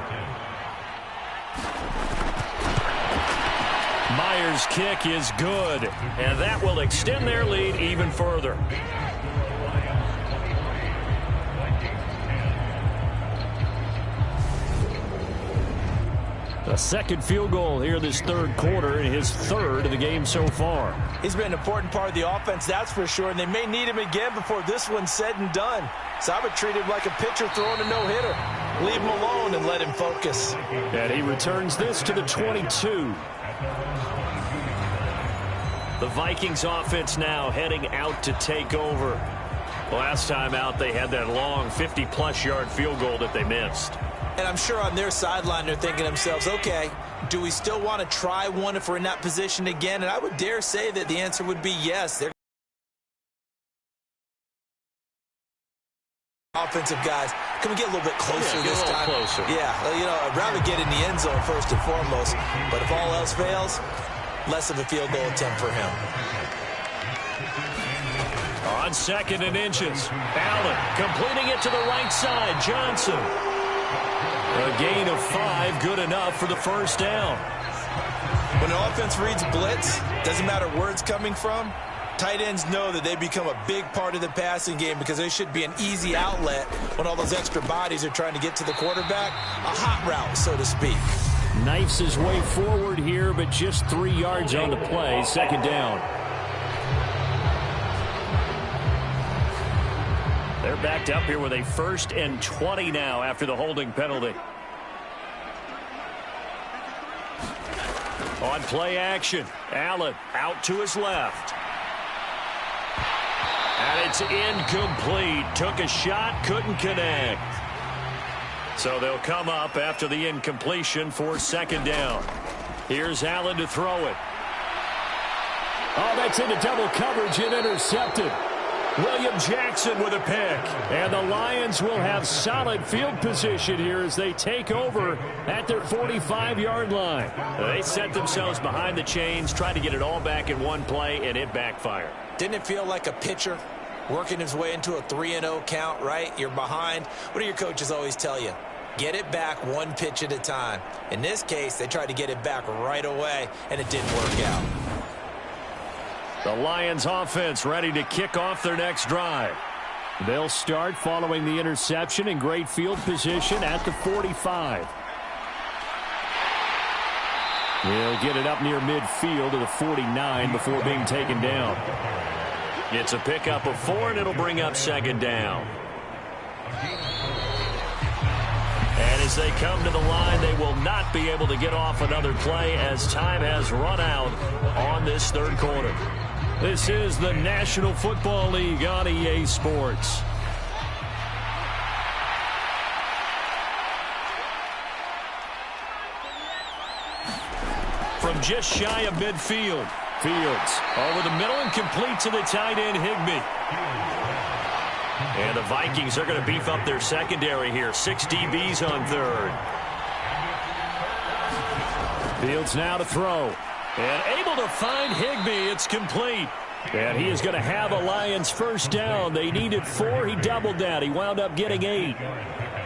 Myers' kick is good, and that will extend their lead even further. A 2nd field goal here this 3rd quarter, and his 3rd of the game so far. He's been an important part of the offense, that's for sure, and they may need him again before this one's said and done. So I would treat him like a pitcher throwing a no-hitter. Leave him alone and let him focus. And he returns this to the 22. The Vikings offense now heading out to take over. Last time out, they had that long 50-plus yard field goal that they missed. And I'm sure on their sideline they're thinking to themselves, okay, do we still want to try one if we're in that position again? And I would dare say that the answer would be yes. They're offensive guys. Can we get a little bit closer this time? Closer. Yeah, you know, I'd rather get in the end zone first and foremost. But if all else fails, less of a field goal attempt for him. On 2nd and inches, Allen completing it to the right side. Johnson. A gain of 5, good enough for the first down. When an offense reads blitz, doesn't matter where it's coming from, tight ends know that they become a big part of the passing game because they should be an easy outlet when all those extra bodies are trying to get to the quarterback. A hot route, so to speak. Knifes his way forward here, but just 3 yards on the play. 2nd down. They're backed up here with a 1st and 20 now after the holding penalty. On play action, Allen out to his left. And it's incomplete. Took a shot, couldn't connect. So they'll come up after the incompletion for 2nd down. Here's Allen to throw it. Oh, that's into double coverage and intercepted. William Jackson with a pick. And the Lions will have solid field position here as they take over at their 45-yard line. They set themselves behind the chains, tried to get it all back in one play, and it backfired. Didn't it feel like a pitcher working his way into a 3-0 count, right? You're behind. What do your coaches always tell you? Get it back one pitch at a time. In this case, they tried to get it back right away, and it didn't work out. The Lions offense ready to kick off their next drive. They'll start following the interception in great field position at the 45. They'll get it up near midfield to the 49 before being taken down. It's a pickup of 4, and it'll bring up second down. And as they come to the line, they will not be able to get off another play as time has run out on this third quarter. This is the National Football League on EA Sports. From just shy of midfield, Fields over the middle and complete to the tight end, Higbee. And the Vikings are going to beef up their secondary here. 6 DBs on third. Fields now to throw. And able to find Higbee. It's complete. And he is going to have a Lions first down. They needed 4. He doubled that. He wound up getting 8.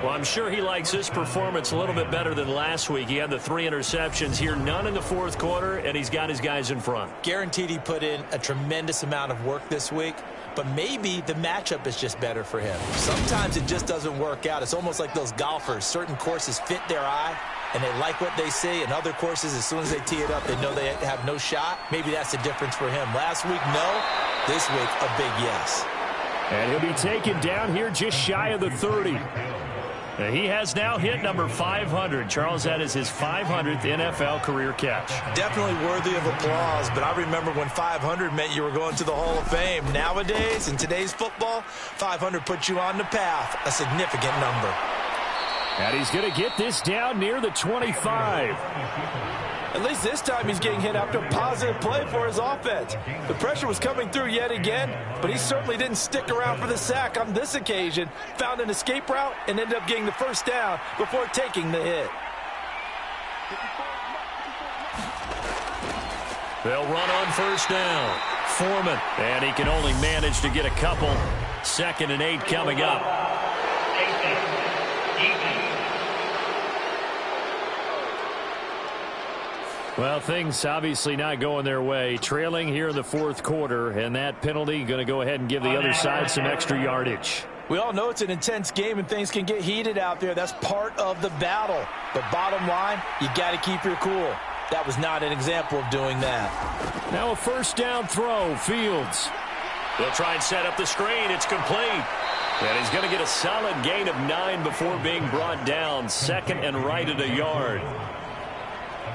Well, I'm sure he likes this performance a little bit better than last week. He had the 3 interceptions here, none in the fourth quarter, and he's got his guys in front. Guaranteed he put in a tremendous amount of work this week, but maybe the matchup is just better for him. Sometimes it just doesn't work out. It's almost like those golfers. Certain courses fit their eye, and they like what they see. And other courses, as soon as they tee it up, they know they have no shot. Maybe that's the difference for him. Last week, no. This week, a big yes. And he'll be taken down here just shy of the 30. He has now hit number 500. Charles, that is his 500th NFL career catch. Definitely worthy of applause, but I remember when 500 meant you were going to the Hall of Fame. Nowadays, in today's football, 500 puts you on the path, a significant number. And he's going to get this down near the 25. At least this time he's getting hit after a positive play for his offense. The pressure was coming through yet again, but he certainly didn't stick around for the sack on this occasion. Found an escape route and ended up getting the first down before taking the hit. They'll run on first down. Foreman, and he can only manage to get a couple. 2nd and 8 coming up. Well, things obviously not going their way. Trailing here in the fourth quarter, and that penalty going to go ahead and give the other side some extra yardage. We all know it's an intense game and things can get heated out there. That's part of the battle. But bottom line, you got to keep your cool. That was not an example of doing that. Now a first down throw, Fields. They'll try and set up the screen. It's complete. And he's going to get a solid gain of 9 before being brought down. 2nd and right at a yard.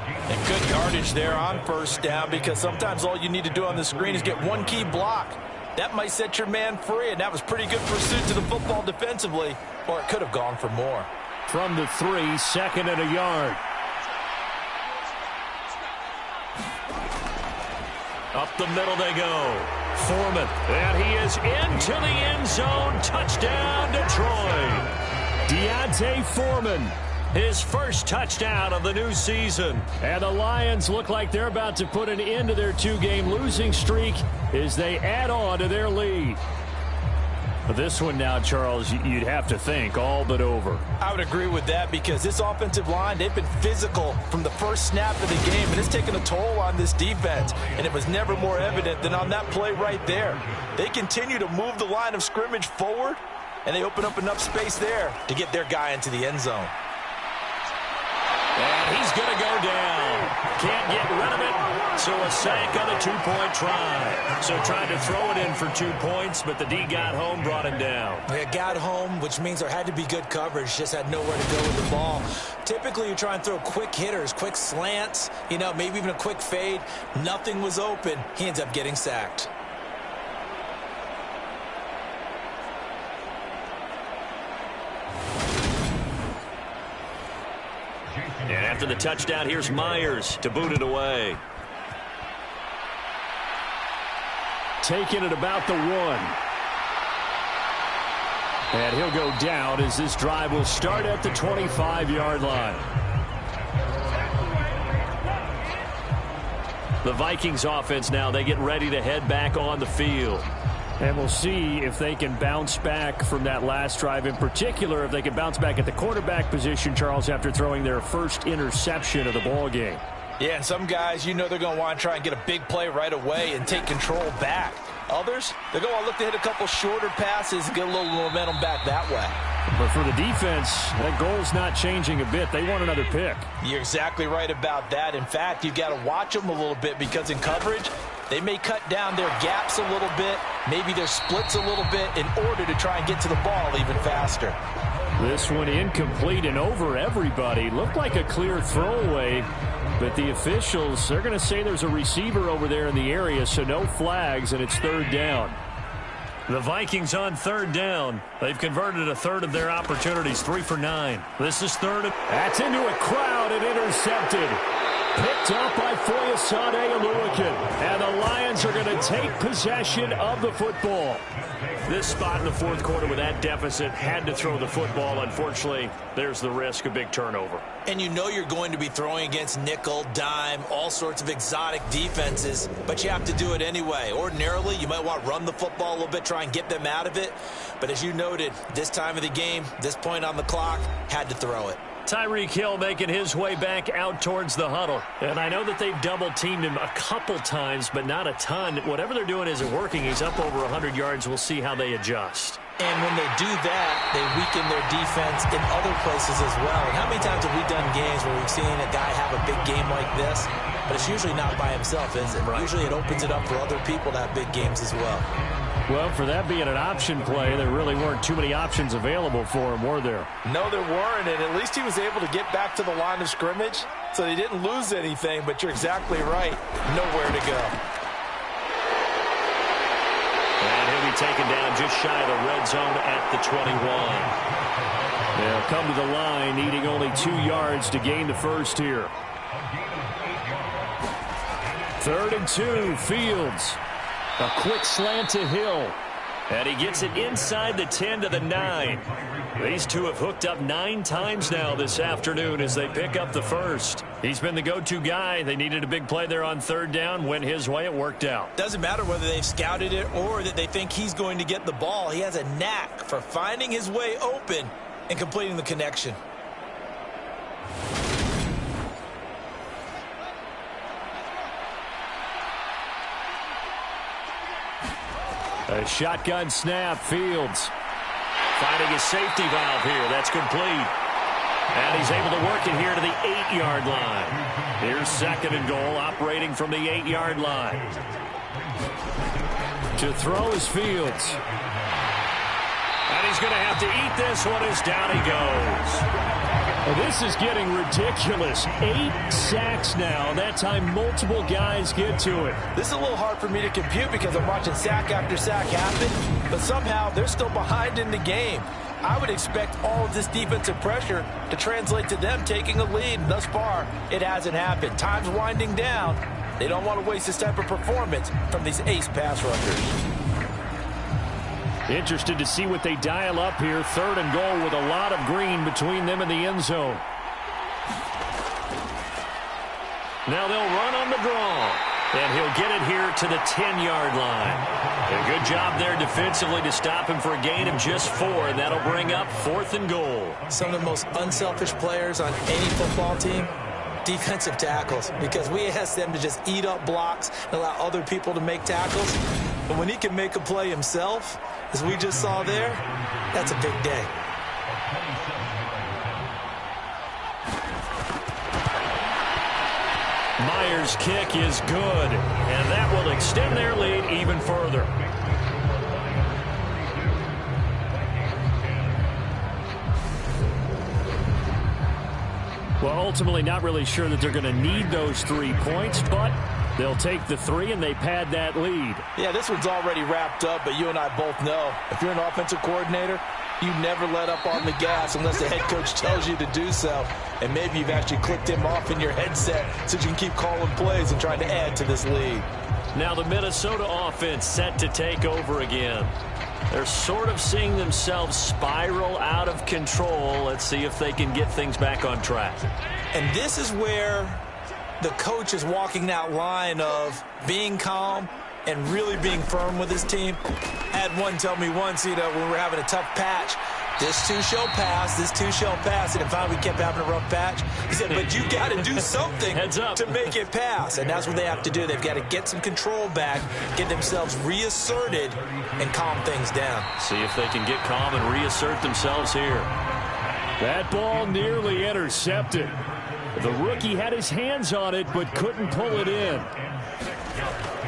And good yardage there on first down, because sometimes all you need to do on the screen is get one key block. That might set your man free, and that was pretty good pursuit to the football defensively, or it could have gone for more. From the 3, 2nd and a yard. Up the middle they go. Foreman, and he is into the end zone. Touchdown, Detroit. Deontay Foreman. His first touchdown of the new season. And the Lions look like they're about to put an end to their 2-game losing streak as they add on to their lead. But this one now, Charles, you'd have to think all but over. I would agree with that, because this offensive line, they've been physical from the first snap of the game, and it's taken a toll on this defense. And it was never more evident than on that play right there. They continue to move the line of scrimmage forward, and they open up enough space there to get their guy into the end zone. And he's going to go down. Can't get rid of it. So a sack on a 2-point try. So trying to throw it in for 2 points, but the D got home, brought him down. They got home, which means there had to be good coverage. Just had nowhere to go with the ball. Typically, you try and throw quick hitters, quick slants, maybe even a quick fade. Nothing was open. He ends up getting sacked. And after the touchdown, here's Myers to boot it away. Taking it about the 1. And he'll go down as this drive will start at the 25-yard line. The Vikings offense now, they get ready to head back on the field. And we'll see if they can bounce back from that last drive, in particular if they can bounce back at the quarterback position, Charles, after throwing their first interception of the ball game. Yeah, and some guys, they're going to want to try and get a big play right away and take control back. Others, they're going to want to look to hit a couple shorter passes and get a little momentum back that way. But for the defense, that goal's not changing a bit. They want another pick. You're exactly right about that. In fact, you've got to watch them a little bit, because in coverage, They may cut down their gaps a little bit, maybe their splits a little bit in order to try and get to the ball even faster. This one incomplete and over everybody. Looked like a clear throwaway, but the officials, they're going to say there's a receiver over there in the area, so no flags, and it's third down. The Vikings on third down. They've converted a third of their opportunities, 3 for 9. This is third. That's into a crowd and intercepted. Picked up by Foyesade Aluakin. And the Lions are going to take possession of the football. This spot in the fourth quarter with that deficit, had to throw the football. Unfortunately, there's the risk of big turnover. And you know you're going to be throwing against nickel, dime, all sorts of exotic defenses, but you have to do it anyway. Ordinarily, you might want to run the football a little bit, try and get them out of it. But as you noted, this time of the game, this point on the clock, had to throw it. Tyreek Hill making his way back out towards the huddle. And I know that they've double-teamed him a couple times, but not a ton. Whatever they're doing isn't working. He's up over 100 yards. We'll see how they adjust. And when they do that, they weaken their defense in other places as well. And how many times have we done games where we've seen a guy have a big game like this? But it's usually not by himself, is it? Right. Usually it opens it up for other people to have big games as well. Well, for that being an option play, there really weren't too many options available for him, were there? No, there weren't, and at least he was able to get back to the line of scrimmage, so they didn't lose anything, but you're exactly right. Nowhere to go. And he'll be taken down just shy of the red zone at the 21. They'll come to the line, needing only 2 yards to gain the first here. 3rd and 2, Fields. A quick slant to Hill. And he gets it inside the 10 to the 9. These two have hooked up 9 times now this afternoon as they pick up the first. He's been the go-to guy. They needed a big play there on third down. Went his way. It worked out. Doesn't matter whether they've scouted it or that they think he's going to get the ball. He has a knack for finding his way open and completing the connection. A shotgun snap, Fields. Finding his safety valve here. That's complete. And he's able to work it here to the 8-yard line. Here's 2nd and goal, operating from the 8-yard line. To throw is Fields. And he's going to have to eat this one as down he goes. Well, this is getting ridiculous. 8 sacks now. That time multiple guys get to it. This is a little hard for me to compute because I'm watching sack after sack happen, but somehow they're still behind in the game. I would expect all of this defensive pressure to translate to them taking a lead. And thus far, it hasn't happened. Time's winding down. They don't want to waste this type of performance from these ace pass rushers. Interested to see what they dial up here. 3rd and goal with a lot of green between them and the end zone. Now they'll run on the draw. And he'll get it here to the 10-yard line. A good job there defensively to stop him for a gain of just 4. And that'll bring up 4th and goal. Some of the most unselfish players on any football team, defensive tackles, because we ask them to just eat up blocks and allow other people to make tackles. But when he can make a play himself, as we just saw there, that's a big day. Myers' kick is good, and that will extend their lead even further. Well, ultimately not really sure that they're going to need those 3 points, but they'll take the 3 and they pad that lead. Yeah, this one's already wrapped up, but you and I both know if you're an offensive coordinator, you never let up on the gas unless the head coach tells you to do so. And maybe you've actually clicked him off in your headset so you can keep calling plays and trying to add to this lead. Now the Minnesota offense set to take over again. They're sort of seeing themselves spiral out of control. Let's see if they can get things back on track. And this is where the coach is walking that line of being calm and really being firm with his team. I had one tell me once, when we're having a tough patch, this too shall pass, this too shall pass. And finally we kept having a rough patch. He said, but you got to do something to make it pass. And that's what they have to do. They've got to get some control back, get themselves reasserted, and calm things down. See if they can get calm and reassert themselves here. That ball nearly intercepted. The rookie had his hands on it, but couldn't pull it in.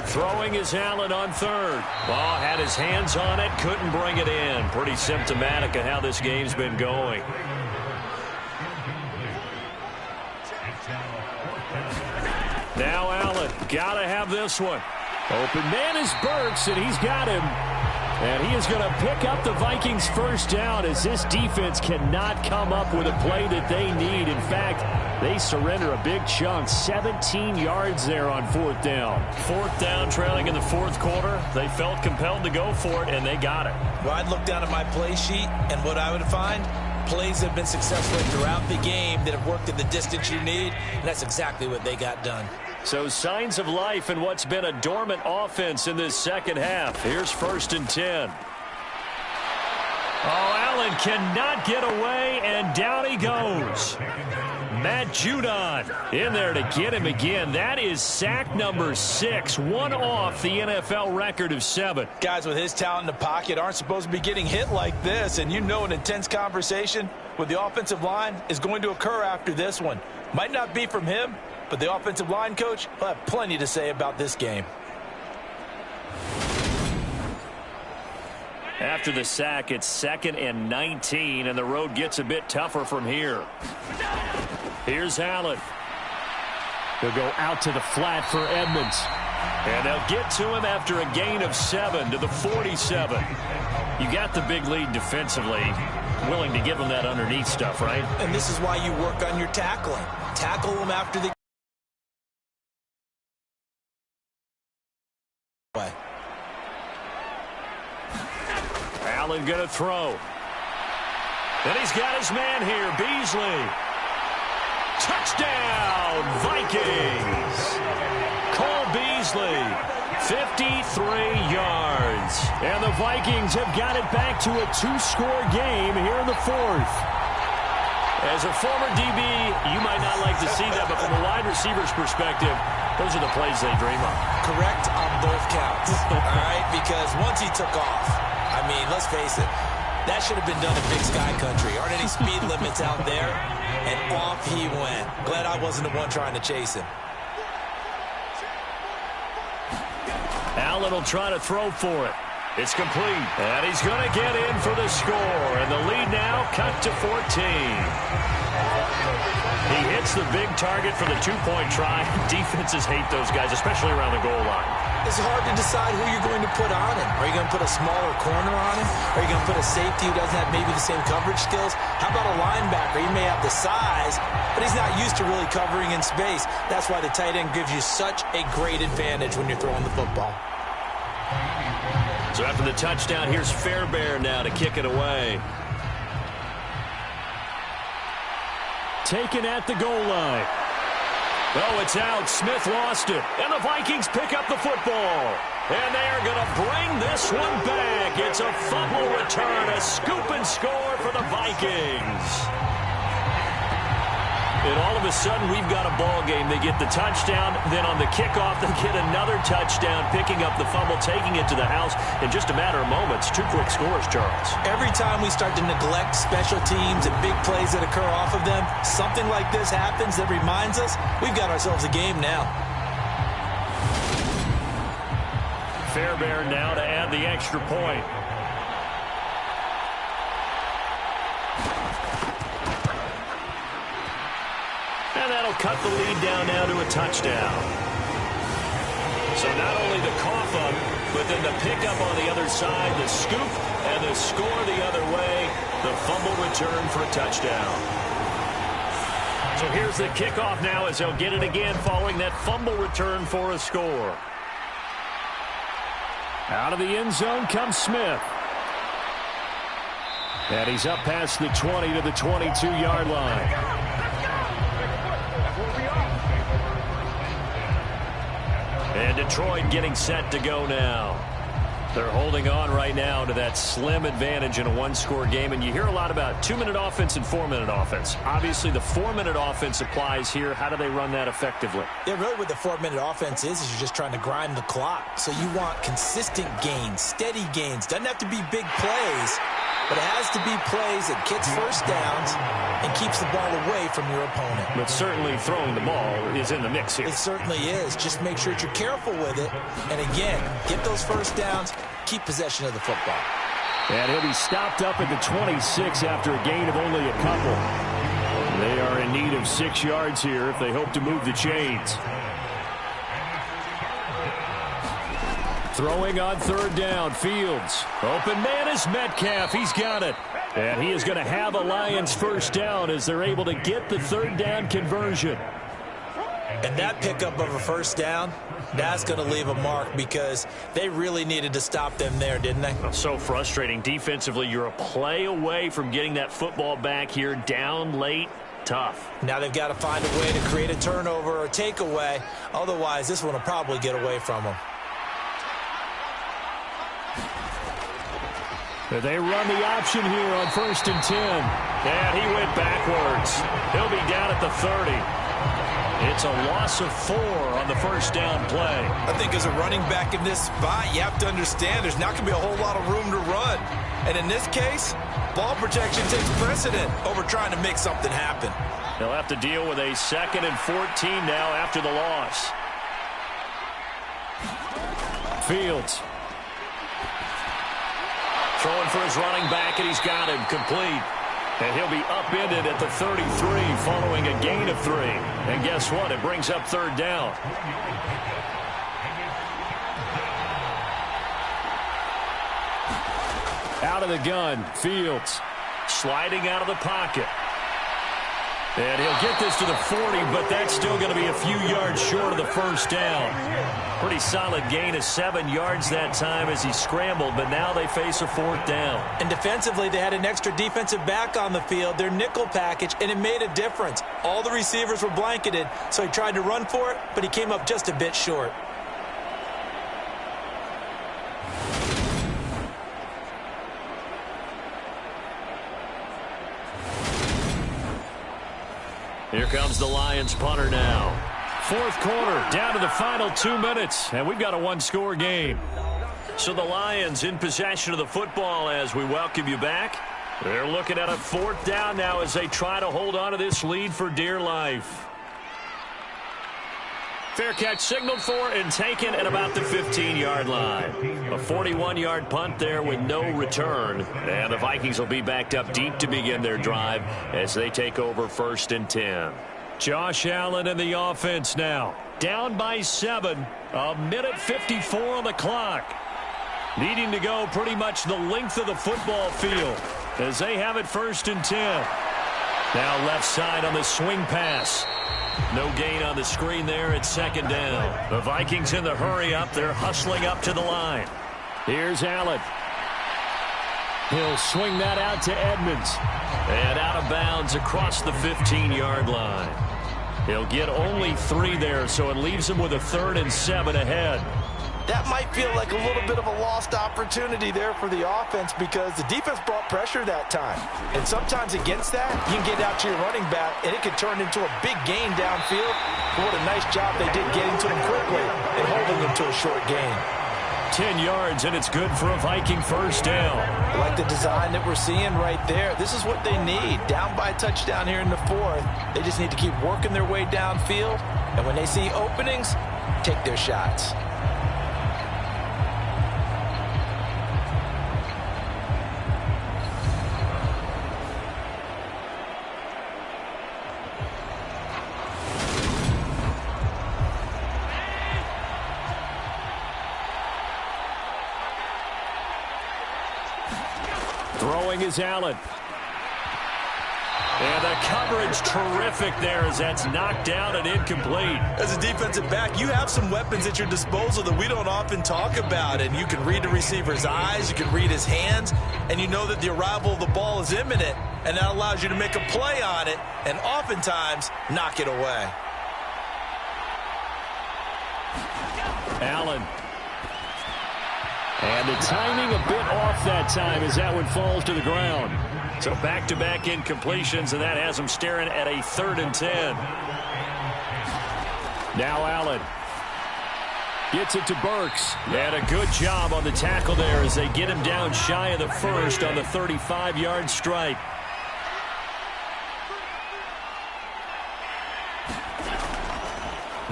Throwing is Allen on third. Ball had his hands on it, couldn't bring it in. Pretty symptomatic of how this game's been going. Now Allen, gotta have this one. Open man is Burks, and he's got him. And he is going to pick up the Vikings' first down as this defense cannot come up with a play that they need. In fact, they surrender a big chunk, 17 yards there on fourth down. Fourth down, trailing in the fourth quarter. They felt compelled to go for it, and they got it. Well, I'd look down at my play sheet, and what I would find, plays that have been successful throughout the game that have worked at the distance you need, and that's exactly what they got done. So signs of life in what's been a dormant offense in this second half. Here's 1st and 10. Oh, Allen cannot get away, and down he goes. Matt Judon in there to get him again. That is sack number 6, one off the NFL record of 7. Guys with his talent in the pocket aren't supposed to be getting hit like this, and you know an intense conversation with the offensive line is going to occur after this one. Might not be from him, but the offensive line coach will have plenty to say about this game. After the sack, it's 2nd and 19, and the road gets a bit tougher from here. Here's Allen. He'll go out to the flat for Edmonds. And they'll get to him after a gain of 7 to the 47. You got the big lead defensively. Willing to give him that underneath stuff, right? And this is why you work on your tackling. Tackle them after the way. Allen going to throw. And he's got his man here, Beasley. Touchdown, Vikings. Cole Beasley, 53 yards. And the Vikings have got it back to a 2-score game here in the 4th. As a former DB, you might not like to see that, but from a wide receiver's perspective, those are the plays they dream of. Correct on both counts, all right? Because once he took off, I mean, let's face it, that should have been done in Big Sky Country. Aren't any speed limits out there? And off he went. Glad I wasn't the one trying to chase him. Allen will try to throw for it. It's complete. And he's going to get in for the score. And the lead now cut to 14. He hits the big target for the 2-point try. Defenses hate those guys, especially around the goal line. It's hard to decide who you're going to put on him. Are you going to put a smaller corner on him? Are you going to put a safety who doesn't have maybe the same coverage skills? How about a linebacker? He may have the size, but he's not used to really covering in space. That's why the tight end gives you such a great advantage when you're throwing the football. So after the touchdown, here's Fairbairn now to kick it away. Taken at the goal line. Oh, it's out. Smith lost it. And the Vikings pick up the football. And they are going to bring this one back. It's a fumble return, a scoop and score for the Vikings. And all of a sudden, we've got a ball game. They get the touchdown. Then on the kickoff, they get another touchdown, picking up the fumble, taking it to the house in just a matter of moments. 2 quick scores, Charles. Every time we start to neglect special teams and big plays that occur off of them, something like this happens that reminds us we've got ourselves a game now. Fairbairn now to add the extra point. And that'll cut the lead down now to a touchdown. So not only the cough up, but then the pickup on the other side, the scoop, and the score the other way, the fumble return for a touchdown. So here's the kickoff now as they'll get it again following that fumble return for a score. Out of the end zone comes Smith. And he's up past the 20 to the 22-yard line. And Detroit getting set to go now. They're holding on right now to that slim advantage in a 1-score game. And you hear a lot about 2-minute offense and 4-minute offense. Obviously, the 4-minute offense applies here. How do they run that effectively? Yeah, really what the 4-minute offense is you're just trying to grind the clock. So you want consistent gains, steady gains. Doesn't have to be big plays, but it has to be plays that gets first downs and keeps the ball away from your opponent. But certainly throwing the ball is in the mix here. It certainly is. Just make sure that you're careful with it. And again, get those first downs, keep possession of the football. And he'll be stopped up at the 26 after a gain of only a couple. They are in need of 6 yards here if they hope to move the chains. Throwing on third down, Fields. Open man is Metcalf. He's got it. And he is going to have a Lions first down as they're able to get the third down conversion. And that pickup of a first down, that's going to leave a mark because they really needed to stop them there, didn't they? So frustrating. Defensively, you're a play away from getting that football back here down late. Tough. Now they've got to find a way to create a turnover or takeaway. Otherwise, this one will probably get away from them. They run the option here on 1st and 10. And he went backwards. He'll be down at the 30. It's a loss of 4 on the first down play. I think as a running back in this spot, you have to understand there's not going to be a whole lot of room to run. And in this case, ball protection takes precedent over trying to make something happen. They'll have to deal with a 2nd and 14 now after the loss. Fields. Throwing for his running back, and he's got him complete. And he'll be upended at the 33 following a gain of 3. And guess what? It brings up third down. Out of the gun, Fields. Sliding out of the pocket. And he'll get this to the 40, but that's still going to be a few yards short of the first down. Pretty solid gain of 7 yards that time as he scrambled, but now they face a 4th down. And defensively, they had an extra defensive back on the field, their nickel package, and it made a difference. All the receivers were blanketed, so he tried to run for it, but he came up just a bit short. Here comes the Lions punter now. 4th quarter, down to the final 2 minutes, and we've got a 1-score game. So the Lions in possession of the football as we welcome you back. They're looking at a 4th down now as they try to hold on to this lead for dear life. Fair catch signaled for and taken at about the 15-yard line. A 41-yard punt there with no return. And the Vikings will be backed up deep to begin their drive as they take over 1st and 10. Josh Allen in the offense now. Down by 7. A minute 54 on the clock. Needing to go pretty much the length of the football field as they have it 1st and 10. Now left side on the swing pass. No gain on the screen there at 2nd down. The Vikings in the hurry up. They're hustling up to the line. Here's Allen. He'll swing that out to Edmonds. And out of bounds across the 15-yard line. He'll get only 3 there, so it leaves him with a 3rd and 7 ahead. That might feel like a little bit of a lost opportunity there for the offense because the defense brought pressure that time. And sometimes against that, you can get out to your running back, and it could turn into a big gain downfield. But what a nice job they did getting to him quickly and holding him to a short gain. 10 yards, and it's good for a Viking first down. I like the design that we're seeing right there. This is what they need. Down by a touchdown here in the 4th. They just need to keep working their way downfield. And when they see openings, take their shots. Throwing is Allen. And the coverage terrific there as that's knocked down and incomplete. As a defensive back, you have some weapons at your disposal that we don't often talk about. And you can read the receiver's eyes, you can read his hands, and you know that the arrival of the ball is imminent. And that allows you to make a play on it and oftentimes knock it away. Allen. And the timing a bit off that time as that one falls to the ground. So back-to-back incompletions, and that has them staring at a 3rd and 10. Now Allen. Gets it to Burks. And a good job on the tackle there as they get him down shy of the first on the 35-yard strike.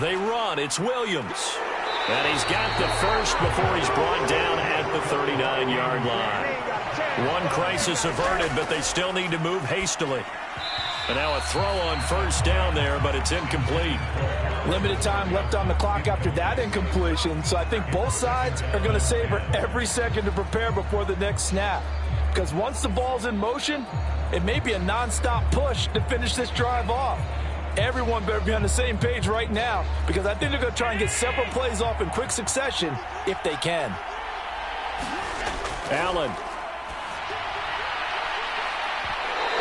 They run. It's Williams. And he's got the first before he's brought down at the 39-yard line. One crisis averted, but they still need to move hastily. And now a throw on first down there, but it's incomplete. Limited time left on the clock after that incompletion, so I think both sides are going to savor every second to prepare before the next snap. Because once the ball's in motion, it may be a nonstop push to finish this drive off. Everyone better be on the same page right now, because I think they're going to try and get several plays off in quick succession if they can. Allen.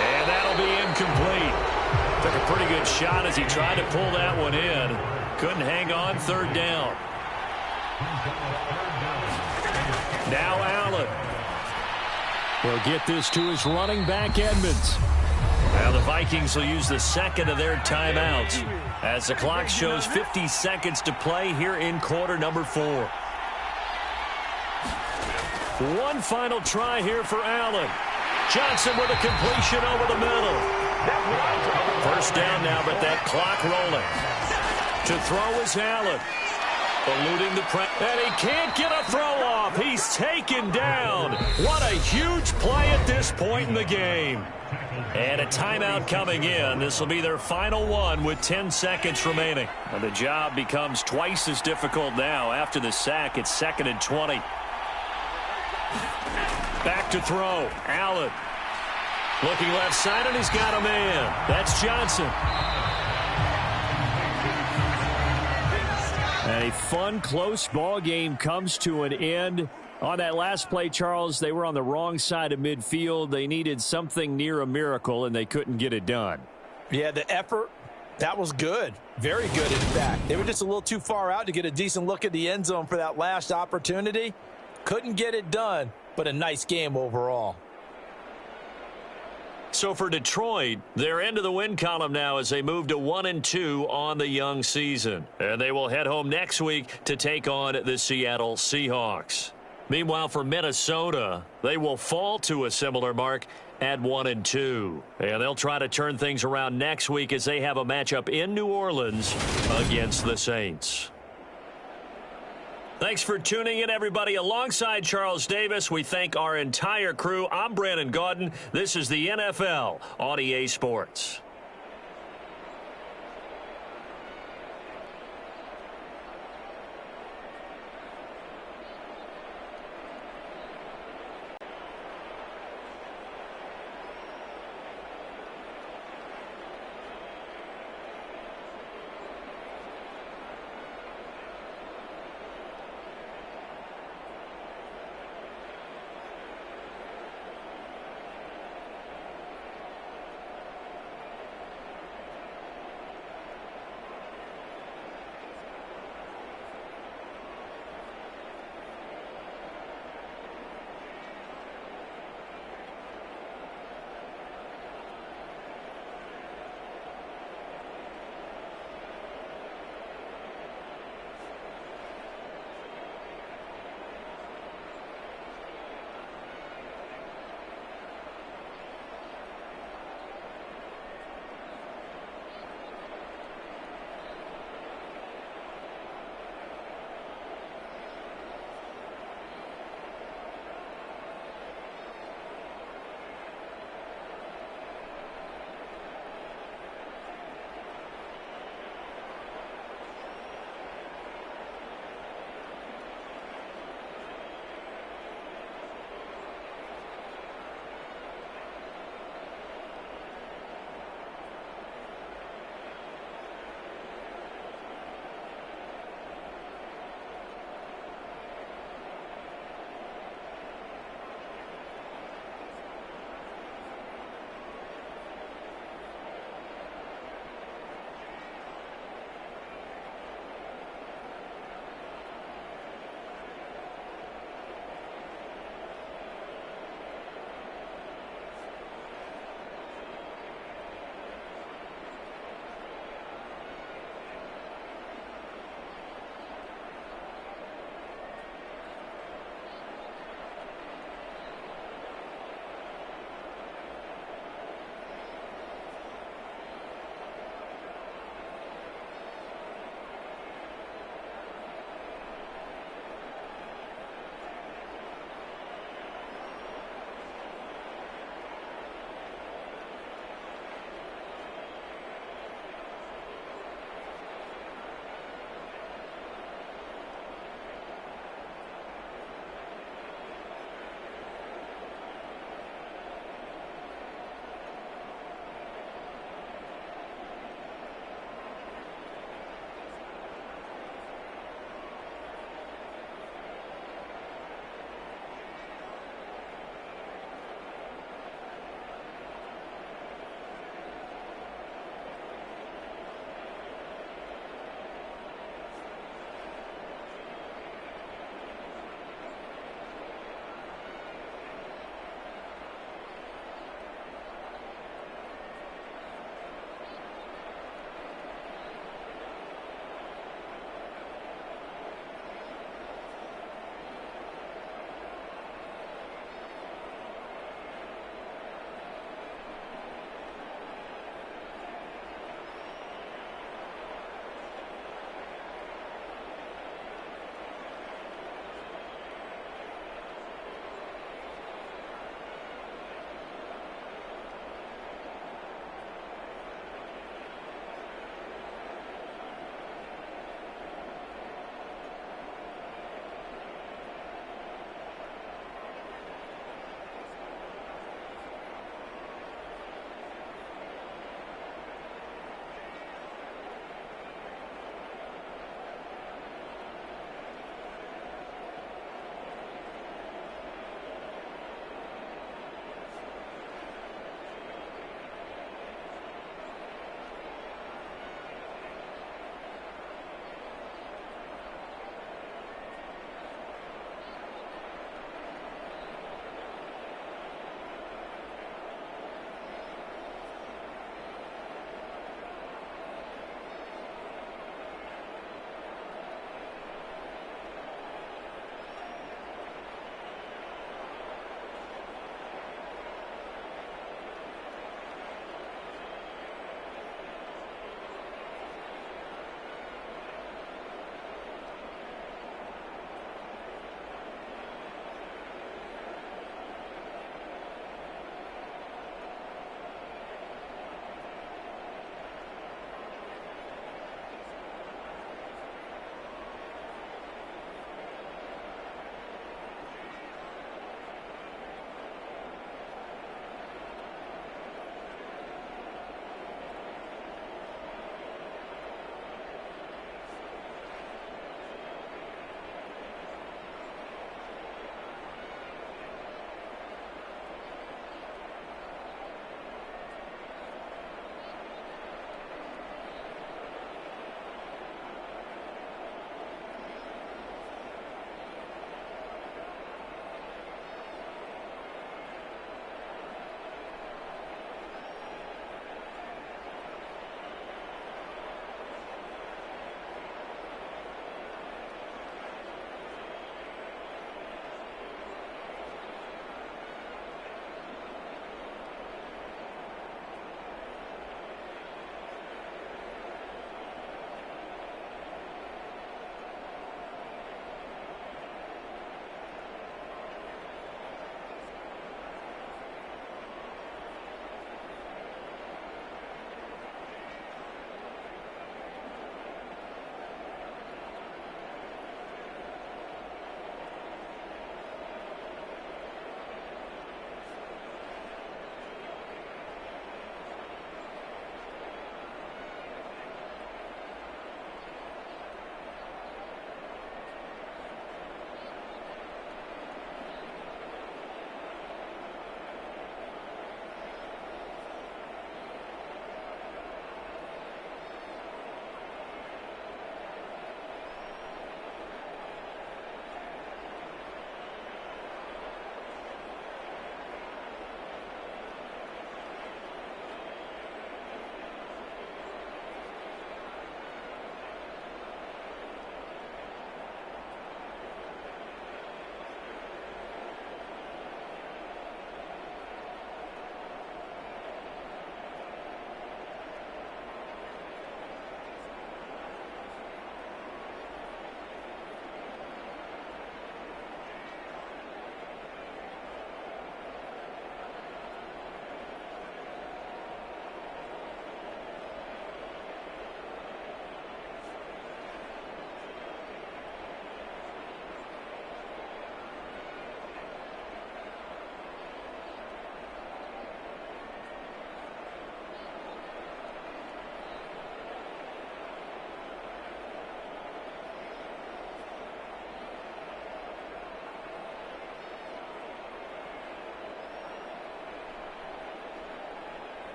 And that'll be incomplete. Took a pretty good shot as he tried to pull that one in. Couldn't hang on, third down. Now Allen. He'll get this to his running back, Edmonds. Now the Vikings will use the second of their timeouts as the clock shows 50 seconds to play here in quarter number 4. One final try here for Allen. Johnson with a completion over the middle. First down now, but that clock rolling. To throw is Allen. Eluding the press. And he can't get a throw off. He's taken down. What a huge play at this point in the game. And a timeout coming in. This will be their final one with 10 seconds remaining. And the job becomes twice as difficult now. After the sack, it's 2nd and 20. Back to throw. Allen. Looking left side, and he's got a man. That's Johnson. A fun, close ball game comes to an end. On that last play, Charles, they were on the wrong side of midfield. They needed something near a miracle, and they couldn't get it done. Yeah, the effort, that was good. Very good, in fact. They were just a little too far out to get a decent look at the end zone for that last opportunity. Couldn't get it done, but a nice game overall. So for Detroit, they're into the win column now as they move to 1-2 on the young season. And they will head home next week to take on the Seattle Seahawks. Meanwhile, for Minnesota, they will fall to a similar mark at 1-2. And they'll try to turn things around next week as they have a matchup in New Orleans against the Saints. Thanks for tuning in, everybody. Alongside Charles Davis, we thank our entire crew. I'm Brandon Gaudin. This is the NFL on EA Sports.